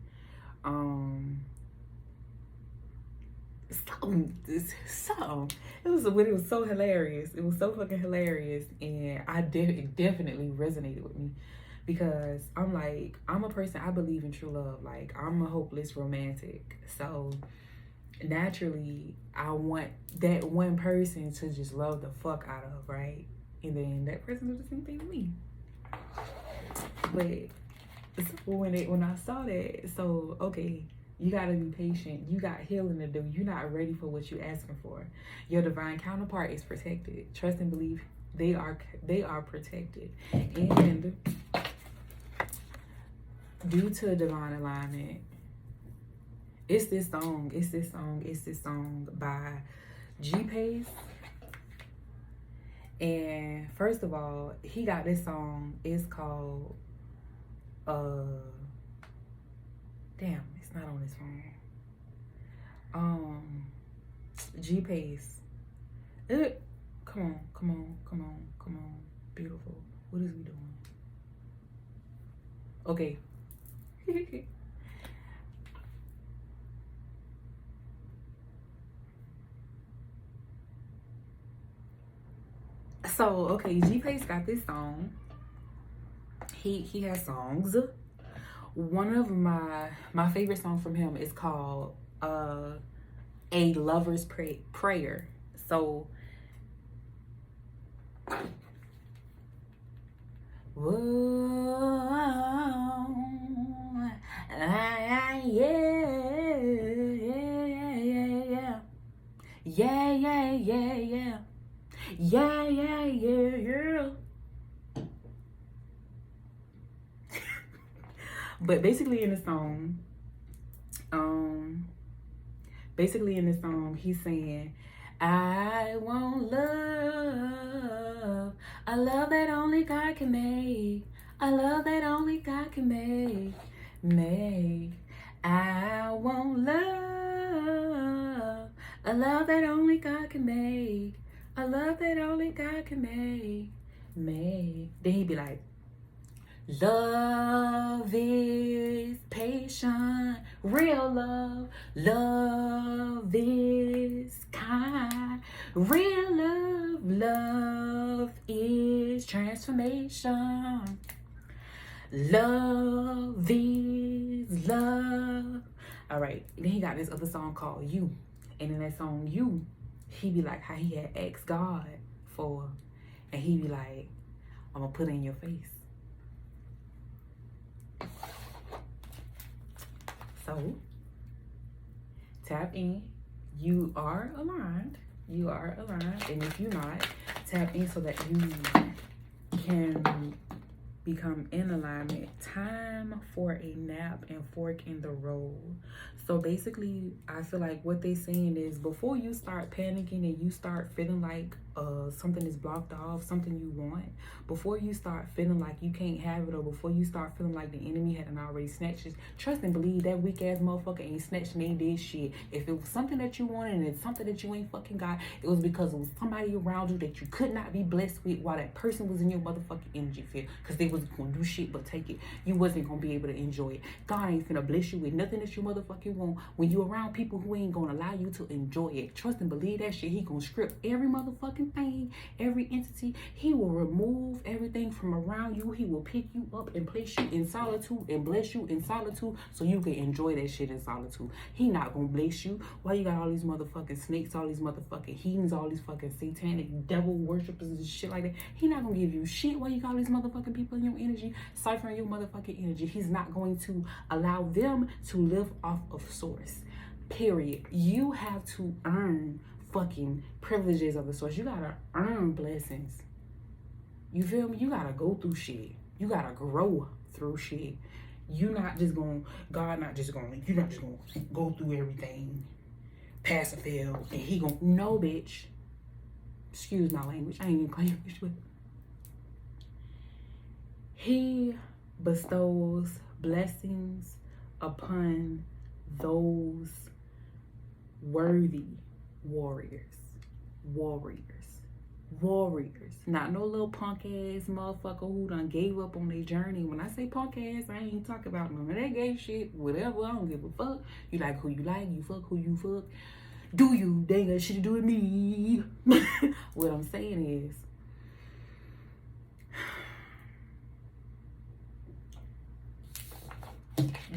It was so hilarious. It was so fucking hilarious, and it definitely resonated with me, because I'm a person, I believe in true love. Like, I'm a hopeless romantic, so naturally I want that one person to just love the fuck out of, right? And then that person do the same thing to me. But when I saw that, so okay, you gotta be patient. You got healing to do. You're not ready for what you're asking for. Your divine counterpart is protected. Trust and believe they are protected. And due to divine alignment, it's this song by G-Pace. And first of all, he got this song. It's called damn, it's not on his phone. G-Pace. Come on. Beautiful. What is we doing? Okay. So, okay, G-Pace got this song. He has songs. One of my favorite songs from him is called A Lover's Prayer. So, yeah. But basically in the song, he's saying, I want love, a love that only God can make, a love that only God can make. I want love, a love that only God can make, a love that only God can make. Then he'd be like, love is patient, real love. Love is kind, real love. Love is transformation. Love is love. All right. Then he got this other song called You. And in that song, You, he be like how he had asked God for, and he be like, I'm gonna put it in your face. So tap in. You are aligned. You are aligned. And if you're not, tap in so that you can become in alignment. Time for a nap and fork in the road. So basically, I feel like what they're saying is before you start panicking and you start feeling like something is blocked off, something you want, before you start feeling like you can't have it, or before you start feeling like the enemy hadn't already snatched it, trust and believe that weak ass motherfucker ain't snatched and ain't did shit. If it was something that you wanted and it's something that you ain't fucking got, it was because it was somebody around you that you could not be blessed with while that person was in your motherfucking energy field, because they wasn't gonna do shit but take it. You wasn't gonna be able to enjoy it. God ain't finna bless you with nothing that you motherfucking want when you around people who ain't gonna allow you to enjoy it. Trust and believe that shit. He gonna script every motherfucking thing, every entity. He will remove everything from around you. He will pick you up and place you in solitude and bless you in solitude so you can enjoy that shit in solitude. He not gonna bless you while you got all these motherfucking snakes, all these motherfucking heathens, all these fucking satanic devil worshippers and shit like that. He not gonna give you shit while you got all these motherfucking people in your energy, ciphering your motherfucking energy. He's not going to allow them to live off of source. Period. You have to earn fucking privileges of the source. You gotta earn blessings. You feel me? You gotta go through shit. You gotta grow through shit. You're not just gonna go through everything, pass or fail, and he gonna, no bitch. Excuse my language. I ain't even claiming bitch with. He bestows blessings upon those worthy warriors. Not no little punk ass motherfucker who done gave up on their journey. When I say punk ass, I ain't talking about none of that gay shit. Whatever, I don't give a fuck. You like who you like, you fuck who you fuck. Do you? They ain't got shit to do with me. What I'm saying is,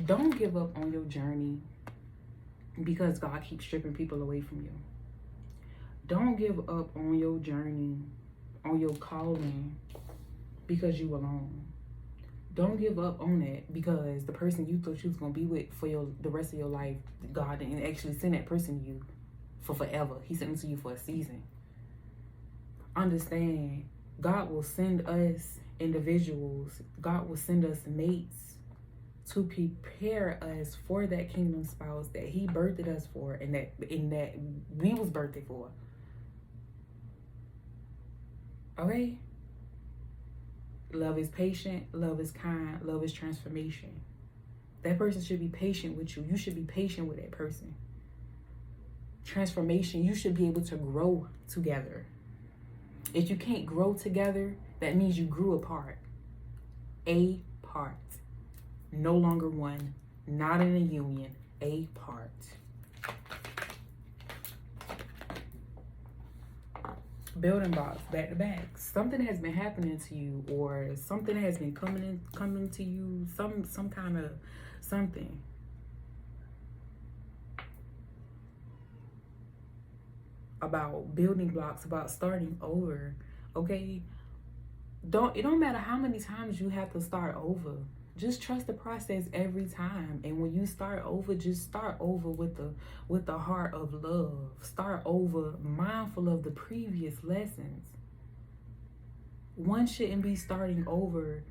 don't give up on your journey because God keeps stripping people away from you. Don't give up on your journey, on your calling, because you alone. Don't give up on that because the person you thought you was going to be with for the rest of your life, God didn't actually send that person to you for forever. He sent them to you for a season. Understand, God will send us individuals. God will send us mates to prepare us for that kingdom spouse that he birthed us for and that we was birthed for. Okay? Love is patient, love is kind, love is transformation. That person should be patient with you. You should be patient with that person. Transformation, you should be able to grow together. If you can't grow together, that means you grew apart. Apart. No longer one, not in a union, apart. Building blocks back to back. Something has been happening to you, or something has been coming to you, some kind of something. About building blocks, about starting over. Okay? It don't matter how many times you have to start over. Just trust the process every time. And when you start over, just start over with the heart of love. Start over mindful of the previous lessons. One shouldn't be starting over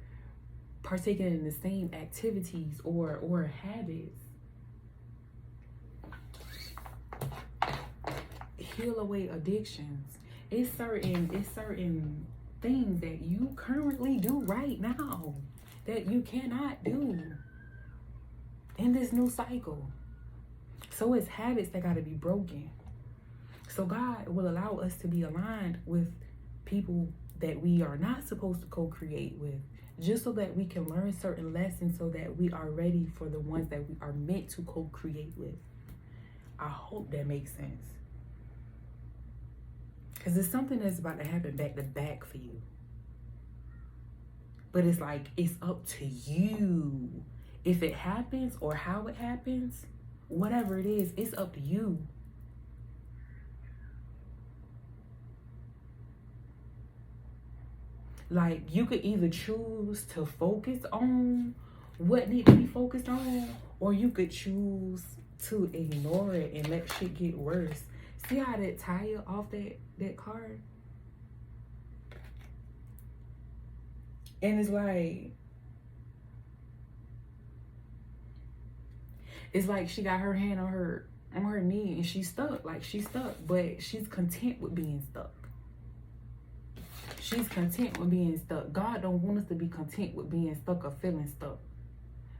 partaking in the same activities or habits. Heal away addictions. It's certain things that you currently do right now that you cannot do in this new cycle. So it's habits that got to be broken. So God will allow us to be aligned with people that we are not supposed to co-create with, just so that we can learn certain lessons so that we are ready for the ones that we are meant to co-create with. I hope that makes sense. Because it's something that's about to happen back to back for you. But it's like, it's up to you. If it happens or how it happens, whatever it is, it's up to you. Like, you could either choose to focus on what needs to be focused on, Or you could choose to ignore it and let shit get worse. See how that tire off that car? And it's like she got her hand on her knee and she's stuck. Like, she's stuck, but she's content with being stuck. She's content with being stuck. God don't want us to be content with being stuck or feeling stuck.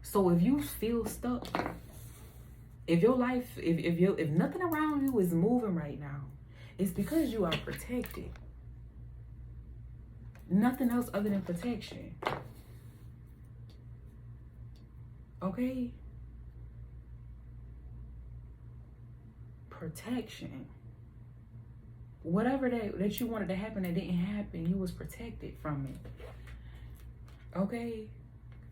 So if you feel stuck, if your life, if nothing around you is moving right now, it's because you are protected. Nothing else other than protection. Okay? Protection. Whatever that you wanted to happen that didn't happen, you was protected from it. Okay?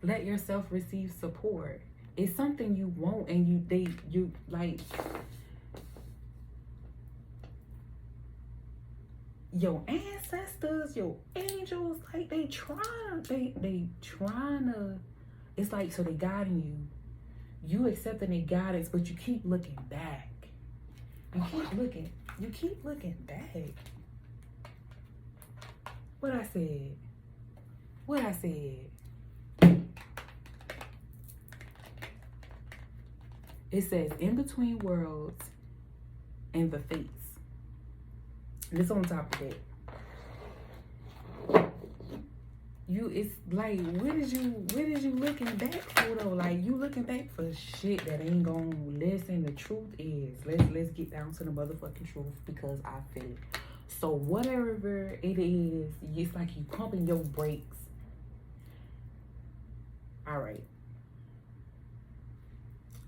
Let yourself receive support. It's something you want, and you like, your ancestors, your angels, like they trying to, it's like, so they guiding you. You accepting their guidance, but you keep looking back. You keep looking back. What I said. It says, in between worlds and the fates. This on top of that. It's like, what is you looking back for though? Like, you looking back for shit that ain't gonna listen. The truth is, let's get down to the motherfucking truth, because I feel it. So whatever it is, it's like you pumping your brakes. All right.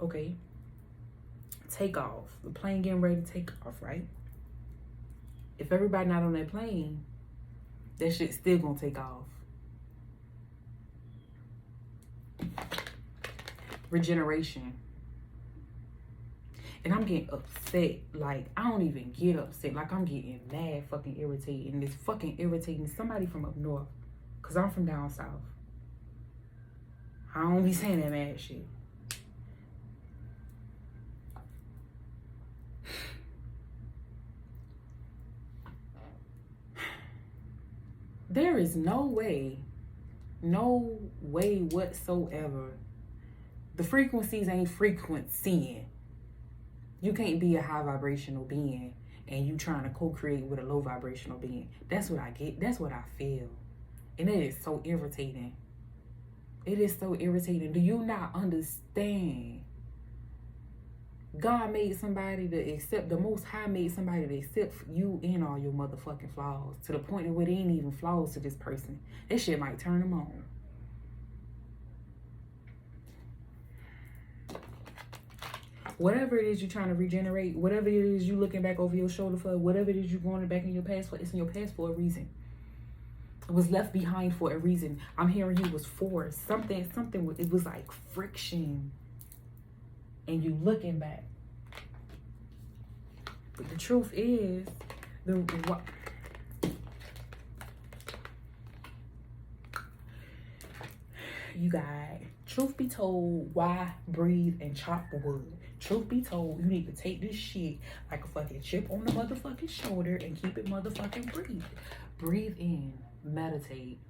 Okay. Take off. The plane getting ready to take off, right? If everybody not on that plane, that shit still gonna take off. Regeneration. And I'm getting upset. Like, I don't even get upset. Like, I'm getting mad, fucking irritated. And it's fucking irritating somebody from up north. Because I'm from down south. I don't be saying that mad shit. There is no way whatsoever. The frequencies ain't frequencying. You can't be a high vibrational being and you trying to co-create with a low vibrational being. That's what I get. That's what I feel. And it is so irritating. It is so irritating. Do you not understand? God made somebody to accept, the Most High made somebody to accept you and all your motherfucking flaws, to the point where they ain't even flaws to this person. That shit might turn them on. Whatever it is you're trying to regenerate, whatever it is you looking back over your shoulder for, whatever it is you're going back in your past for, it's in your past for a reason. It was left behind for a reason. I'm hearing you was for something, it was like friction. And you looking back. But the truth is, you guys, truth be told, why breathe and chop wood? Truth be told, you need to take this shit like a fucking chip on the motherfucking shoulder and keep it motherfucking breathe. Breathe in, meditate,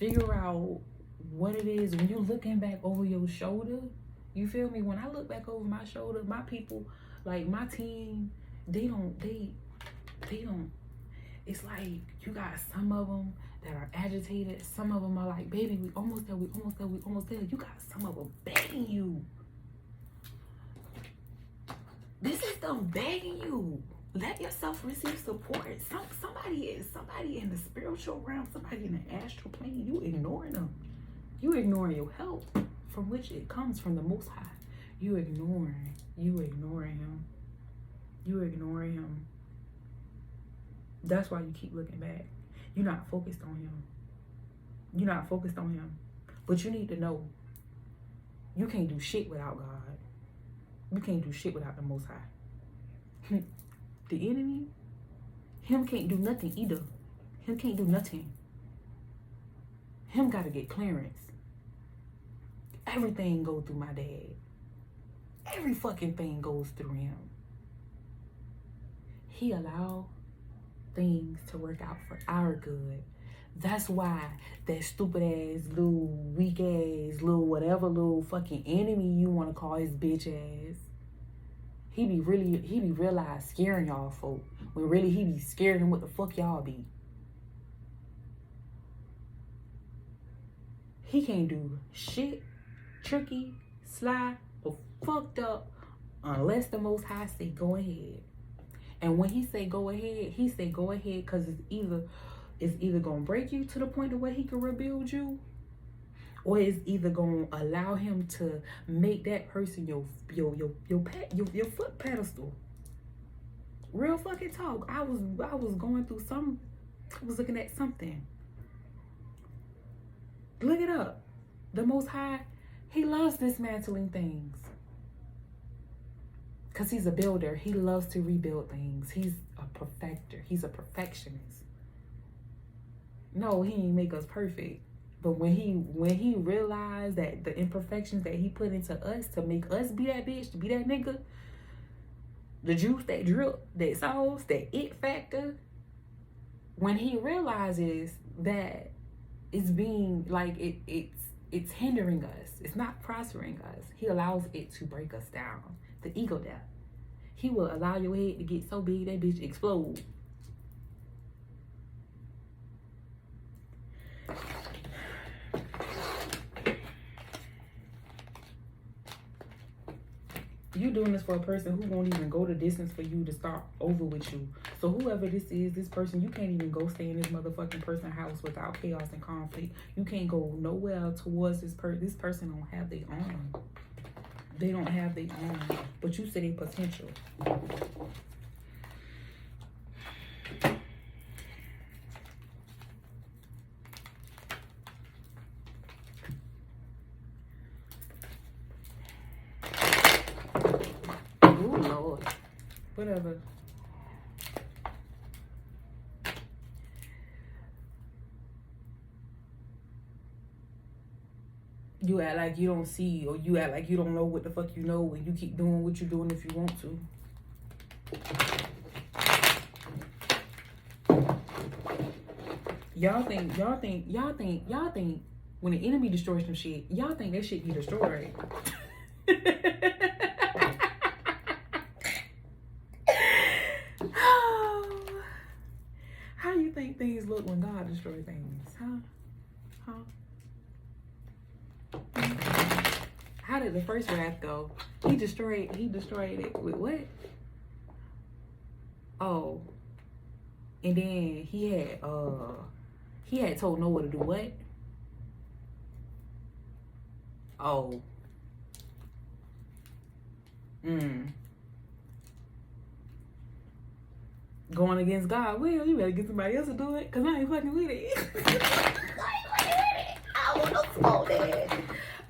figure out what it is when you're looking back over your shoulder. You feel me? When I look back over my shoulder, my people, like my team, they don't, it's like you got some of them that are agitated. Some of them are like, baby, we almost there, we almost there, we almost there. You got some of them begging you. This is them begging you. Let yourself receive support. Somebody in the spiritual realm, somebody in the astral plane, you ignoring them. You ignoring your help, from which it comes from the Most High. You ignoring him. That's why you keep looking back. You're not focused on him. But you need to know, you can't do shit without God. You can't do shit without the Most High. The enemy, him can't do nothing either. Him can't do nothing. Him gotta get clearance. Everything go through my dad. Every fucking thing goes through him. He allowed things to work out for our good. That's why that stupid ass, little weak ass, little whatever little fucking enemy you want to call his bitch ass, he be realized scaring y'all folk, when really he be scaring what the fuck y'all be. He can't do shit, tricky, sly, or fucked up unless the Most High say go ahead. And when he say go ahead, he say go ahead because it's either gonna break you to the point of where he can rebuild you, or it's either gonna allow him to make that person your foot pedestal. Real fucking talk. I was going through I was looking at something. Look it up. The Most High, he loves dismantling things. Because he's a builder. He loves to rebuild things. He's a perfecter. He's a perfectionist. No, he ain't make us perfect. But when he realized that the imperfections that he put into us to make us be that bitch, to be that nigga, the juice, that drip, that sauce, that it factor, when he realizes that it's being like it's hindering us, it's not prospering us, he allows it to break us down. The ego death. He will allow your head to get so big that bitch explode. You doing this for a person who won't even go the distance for you to start over with you. So whoever this is, this person, you can't even go stay in this motherfucking person's house without chaos and conflict. You can't go nowhere towards this person. This person don't have their own. They don't have their own. But you see their potential. Whatever. You act like you don't see, or you act like you don't know what the fuck you know, and you keep doing what you're doing if you want to. Y'all think when the enemy destroys some shit, y'all think that shit be destroyed. How you think things look when God destroys things? Huh? How did the first wrath go? He destroyed it with what? Oh. And then he had told Noah to do what? Oh. Going against God. Well, you better get somebody else to do it, because I ain't fucking with it. I want no smoke, daddy.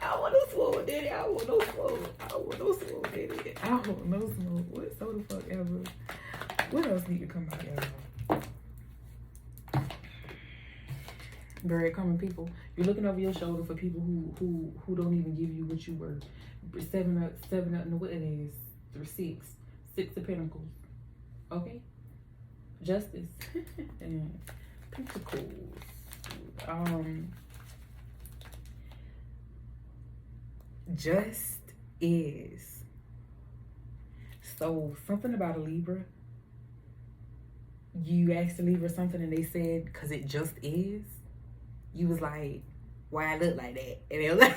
I want no smoke, daddy. I want no smoke. I want no smoke, daddy. I want no smoke. What so the fuck ever? What else need to come out, y'all? Very common people. You're looking over your shoulder for people who don't even give you what you were. Seven up, and what it is. Or six of pentacles. Okay. Justice and pentacles. Just is. So something about a Libra. You asked a Libra something and they said, because it just is. You was like, why I look like that? And they was like,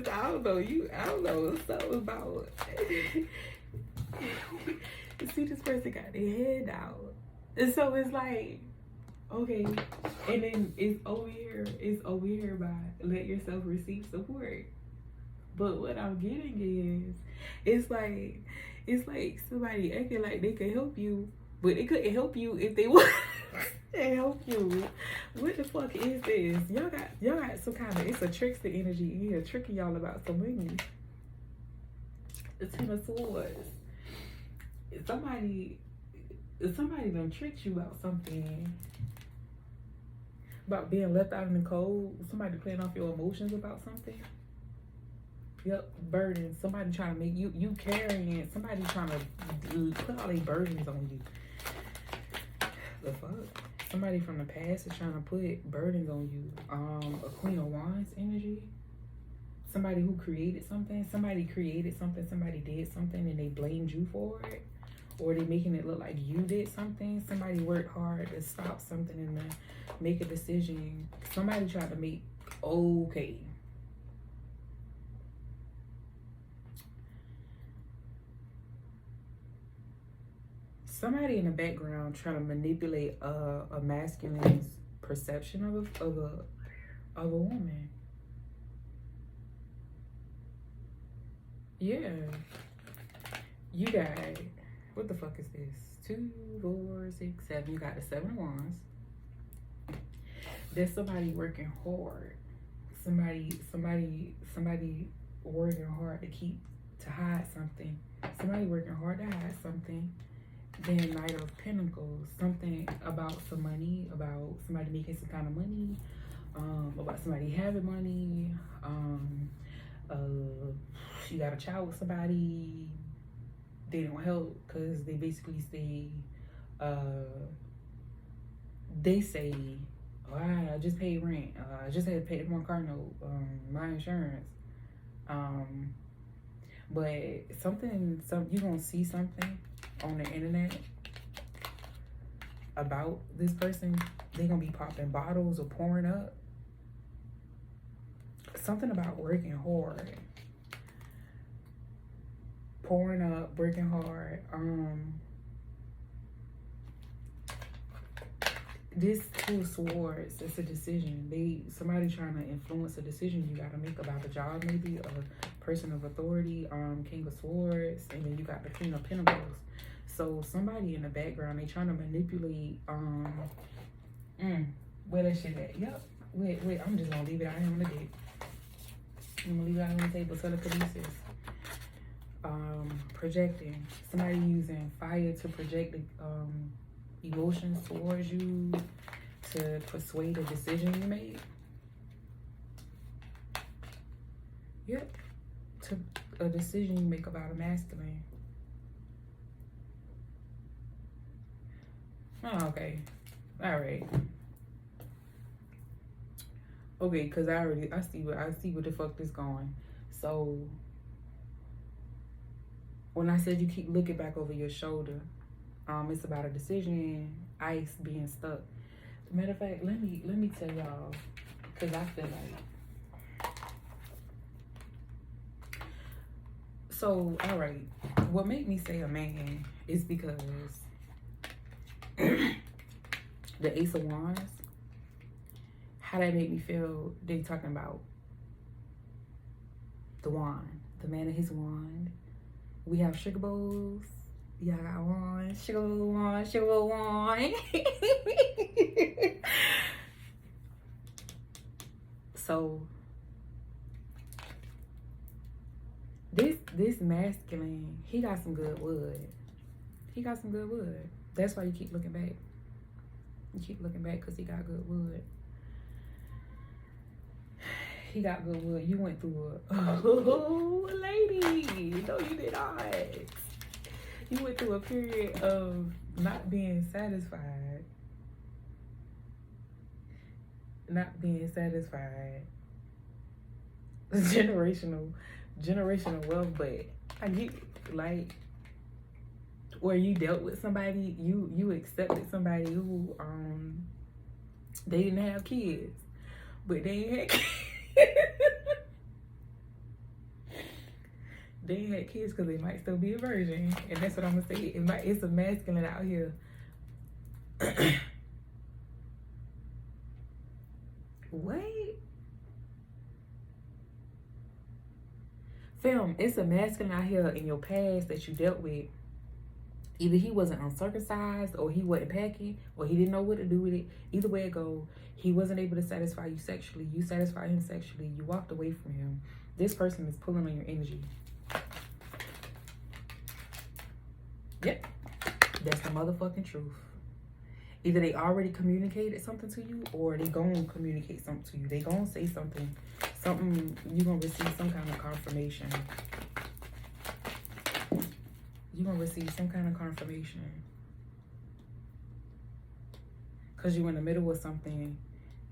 I don't know. It's something about see, this person got their head out. And so it's like, okay. And then it's over here by let yourself receive support. But what I'm getting is, it's like somebody acting like they could help you, but they couldn't help you if they would help you. What the fuck is this? Y'all got some kind of, it's a trickster energy in here tricking y'all about some money. The Ten of Swords. Somebody done tricked you about something. About being left out in the cold. Somebody playing off your emotions about something. Yep, burdens. Somebody trying to make you carrying. Somebody trying to put all these burdens on you. The fuck? Somebody from the past is trying to put burdens on you. A Queen of Wands energy. Somebody who created something. Somebody created something. Somebody did something and they blamed you for it. Or they making it look like you did something. Somebody worked hard to stop something and to make a decision. Somebody tried to make okay. Somebody in the background trying to manipulate a masculine's perception of a woman. Yeah. You got, what the fuck is this? 2, 4, 6, 7. You got the 7 of Wands. There's somebody working hard. Somebody working hard to hide something. Somebody working hard to hide something. Then Knight of Pentacles, something about some money, about somebody making some kind of money, about somebody having money, you got a child with somebody, they don't help because they basically say, oh, I just paid rent, I just had to pay my car note, my insurance, but you gonna see something on the internet about this person. They gonna be popping bottles or pouring up. Something about working hard, pouring up, working hard. This 2 of Swords, it's a decision. Somebody trying to influence a decision you gotta make about a job, maybe a person of authority. King of Swords, and then you got the Queen of Pentacles. So somebody in the background, they trying to manipulate. Where that shit at? Yep. Wait. I'm just gonna leave it out here on the deck. I'm gonna leave it out on the table. Telekinesis. Projecting. Somebody using fire to project emotions towards you to persuade a decision you made. Yep. To a decision you make about a masculine. Oh, okay. All right. Okay, because I see what the fuck this going. So when I said you keep looking back over your shoulder, it's about a decision, ice being stuck. Matter of fact, let me tell y'all, because I feel like. So, all right, what made me say a man is because the Ace of Wands, how that made me feel, they talking about the wand, the man of his wand. We have sugar bowls. Y'all got wand, sugar wand, sugar wand. So this masculine, he got some good wood. He got some good wood. That's why you keep looking back. You keep looking back because he got good wood. He got good wood. You went through a lady. No, you did not. You went through a period of not being satisfied. Not being satisfied. Generational wealth, but I get like where you dealt with somebody, you accepted somebody who they didn't have kids, but they ain't had kids. They ain't had kids because they might still be a virgin, and that's what I'm gonna say. It's a masculine out here. Wait, fam, it's a masculine out here in your past that you dealt with. Either he wasn't uncircumcised, or he wasn't packing, or he didn't know what to do with it. Either way it go, he wasn't able to satisfy you sexually. You satisfied him sexually. You walked away from him. This person is pulling on your energy. Yep, that's the motherfucking truth. Either they already communicated something to you, or they gonna communicate something to you. They gonna say something You're gonna receive some kind of confirmation. You're gonna receive some kind of confirmation. Because you're in the middle of something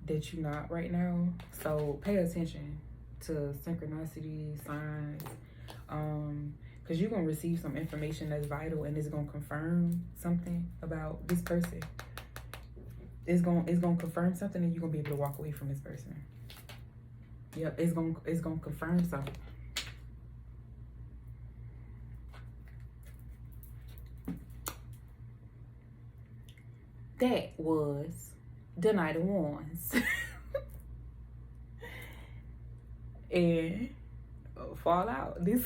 that you're not right now. So pay attention to synchronicity, signs. Because you're going to receive some information that's vital, and it's going to confirm something about this person. It's going to confirm something, and you're going to be able to walk away from this person. Yep, it's going to confirm something. That was the Knight of Wands. And Fallout. This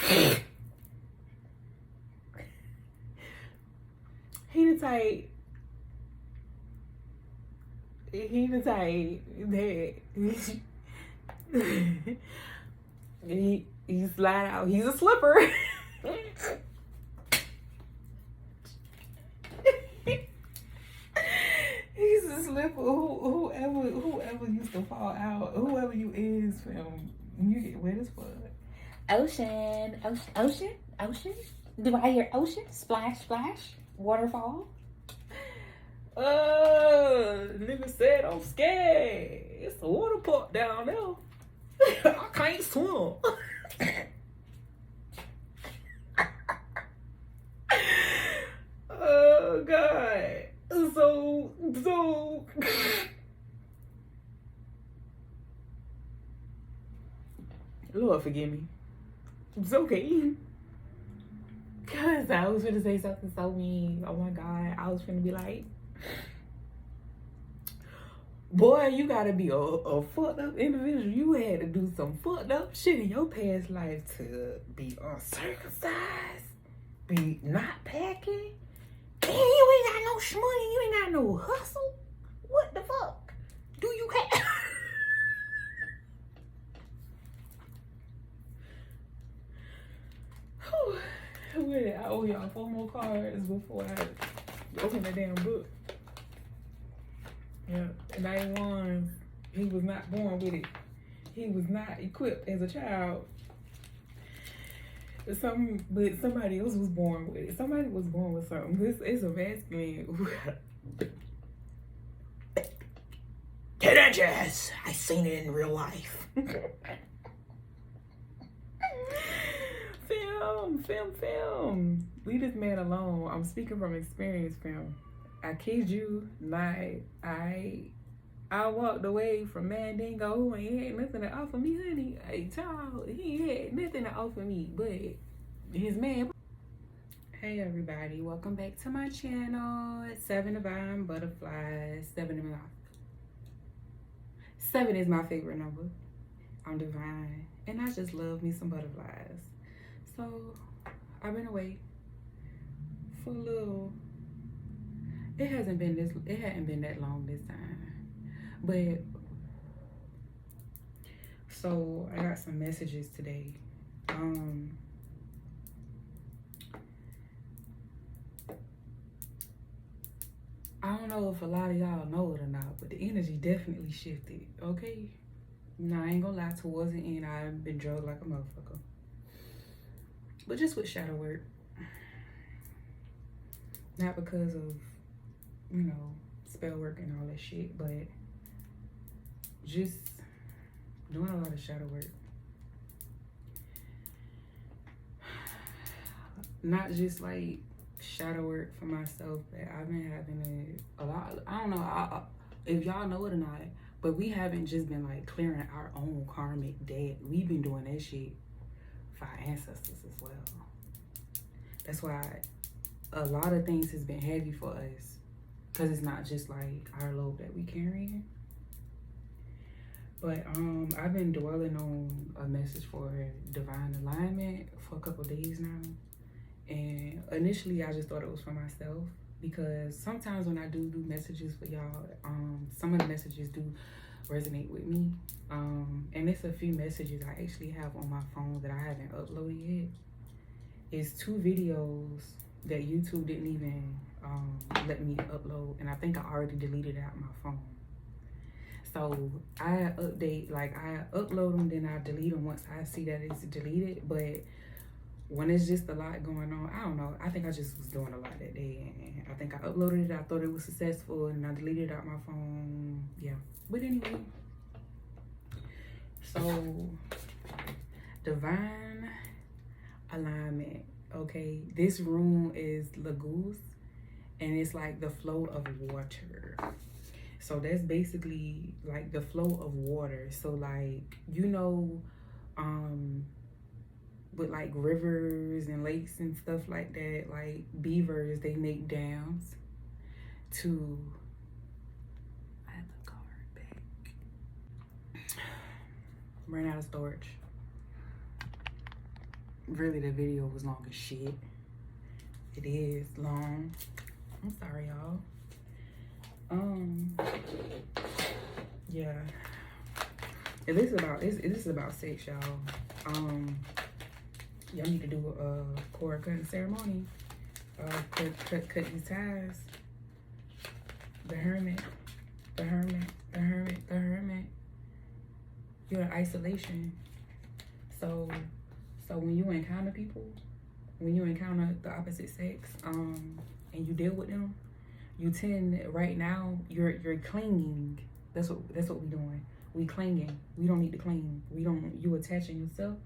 he the type that he slide out. He's a slipper. He's a slipper. Whoever used to fall out, whoever you is, fam, you get wet as fuck. Ocean. Do I hear ocean? Splash, splash. Waterfall. Nigga said I'm scared. It's a water park down there. I can't swim. Oh God. So Lord forgive me. It's okay. Cause I was gonna say something so mean. Oh my God. I was gonna be like, boy, you gotta be a fucked up individual. You had to do some fucked up shit in your past life to be uncircumcised, be not packing. And you ain't got no shmoney, you ain't got no hustle. What the fuck? Do you have? I owe y'all 4 more cards before I open the damn book. Yeah, and I ain't one. He was not born with it. He was not equipped as a child. But somebody else was born with it. Somebody was born with something. This is a masculine. Jazz. I seen it in real life. Film. Leave this man alone. I'm speaking from experience, film. I kid you not. I walked away from Mandingo and he had nothing to offer me, honey. Hey, child, he had nothing to offer me, but his man. Hey everybody, welcome back to my channel. It's 7 Divine Butterflies. 7 is my favorite number. I'm divine, and I just love me some butterflies. So I've been away for a little. It hadn't been that long this time. But so I got some messages today. I don't know if a lot of y'all know it or not, but the energy definitely shifted, okay? Now I ain't gonna lie, towards the end I've been drugged like a motherfucker. But just with shadow work. Not because of, you know, spell work and all that shit, but just doing a lot of shadow work. Not just like shadow work for myself, but I've been having a lot. I don't know if y'all know it or not, but we haven't just been like clearing our own karmic debt. We've been doing that shit for our ancestors as well. That's why a lot of things has been heavy for us, because it's not just like our load that we carrying. But I've been dwelling on a message for divine alignment for a couple days now. And initially I just thought it was for myself, because sometimes when I do messages for y'all, some of the messages do resonate with me. And it's a few messages I actually have on my phone that I haven't uploaded yet. It's 2 videos that YouTube didn't even let me upload, and I think I already deleted it out my phone. So I update, like I upload them, then I delete them once I see that it's deleted. But when it's just a lot going on, I don't know. I think I just was doing a lot that day, and I think I uploaded it. I thought it was successful, and I deleted it out my phone. Yeah, but anyway. So divine alignment. Okay, this room is Laguz, and it's like the flow of water. So that's basically like the flow of water. So like, you know, with like rivers and lakes and stuff like that, like beavers, they make dams to, I have the card back. Ran out of storage. Really, the video was long as shit. It is long. I'm sorry, y'all. Yeah. This is about sex, y'all. Y'all need to do a cord cutting ceremony. Cut these ties. The hermit. You're in isolation. So when you encounter people, when you encounter the opposite sex, and you deal with them, you tend, right now, you're clinging. That's what we doing. We clinging. We don't need to cling. You attaching yourself.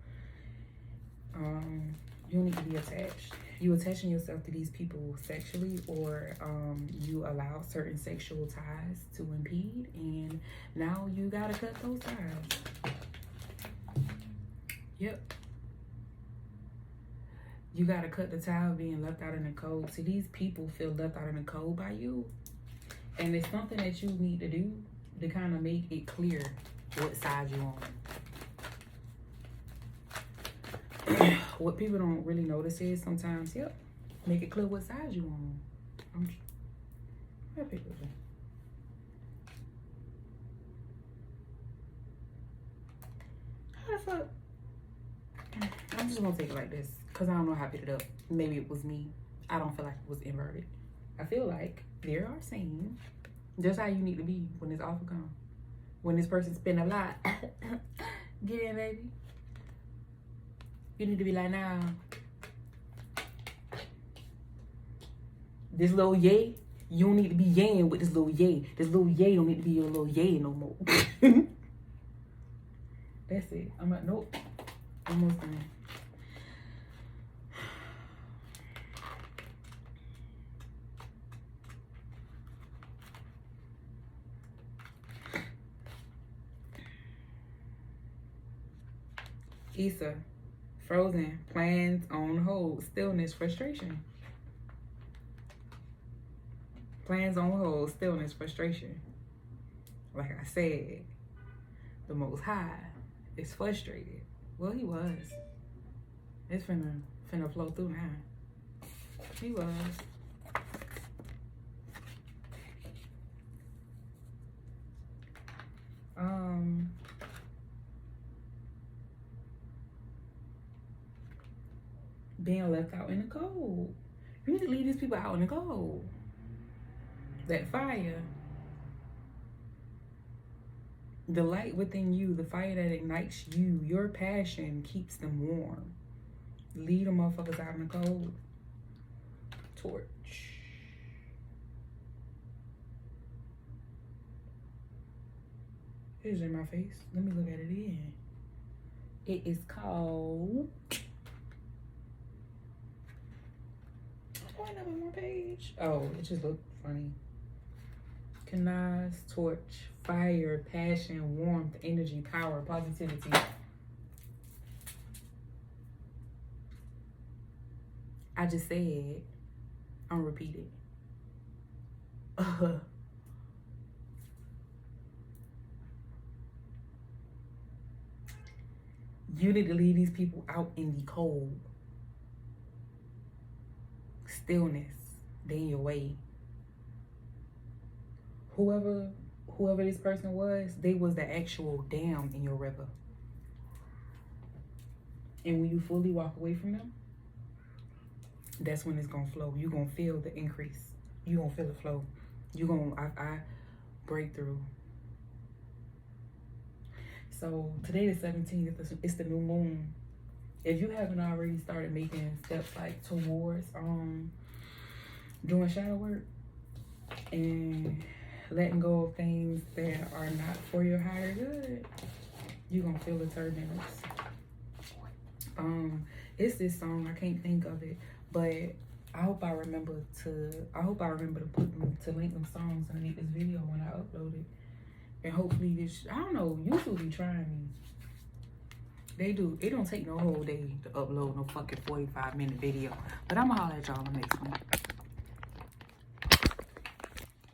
You don't need to be attached. You attaching yourself to these people sexually, or you allow certain sexual ties to impede, and now you gotta cut those ties. Yep. You gotta cut the tie of being left out in the cold. See, these people feel left out in the cold by you, and it's something that you need to do to kind of make it clear what side you're on. What people don't really notice is sometimes, yep, make it clear what side you on. How the fuck? I'm just gonna take it like this, because I don't know how to pick it up. Maybe it was me. I don't feel like it was inverted. I feel like there are scenes just how you need to be when it's off gone. When this person spend a lot. Get in, baby. You need to be like, nah. This little yay, you don't need to be yaying with this little yay. This little yay don't need to be your little yay no more. That's it. I'm like, nope. Almost done. Issa, frozen, plans on hold, stillness, frustration. Plans on hold, stillness, frustration. Like I said, the Most High is frustrated. Well, he was. It's finna flow through now. He was. Being left out in the cold. You need to leave these people out in the cold. That fire. The light within you, the fire that ignites you, your passion keeps them warm. Leave the motherfuckers out in the cold. Torch. It's in my face. Let me look at it again. It is called... Up on my page. Oh, it just looked funny. Canaz, torch, fire, passion, warmth, energy, power, positivity. I just said, I'm repeating. You need to leave these people out in the cold. Stillness, they in your way. Whoever this person was, they was the actual dam in your river. And when you fully walk away from them, that's when it's gonna flow. You're gonna feel the increase. You're gonna feel the flow. You're gonna, I break through. So today the 17th, it's the new moon. If you haven't already started making steps like towards doing shadow work and letting go of things that are not for your higher good, you're gonna feel the turbulence. It's this song, I can't think of it, but I hope I remember to link them songs underneath this video when I upload it. And hopefully this, I don't know, YouTube be trying me. They do. It don't take no whole day to upload no fucking 45-minute video. But I'ma holler at y'all on the next one.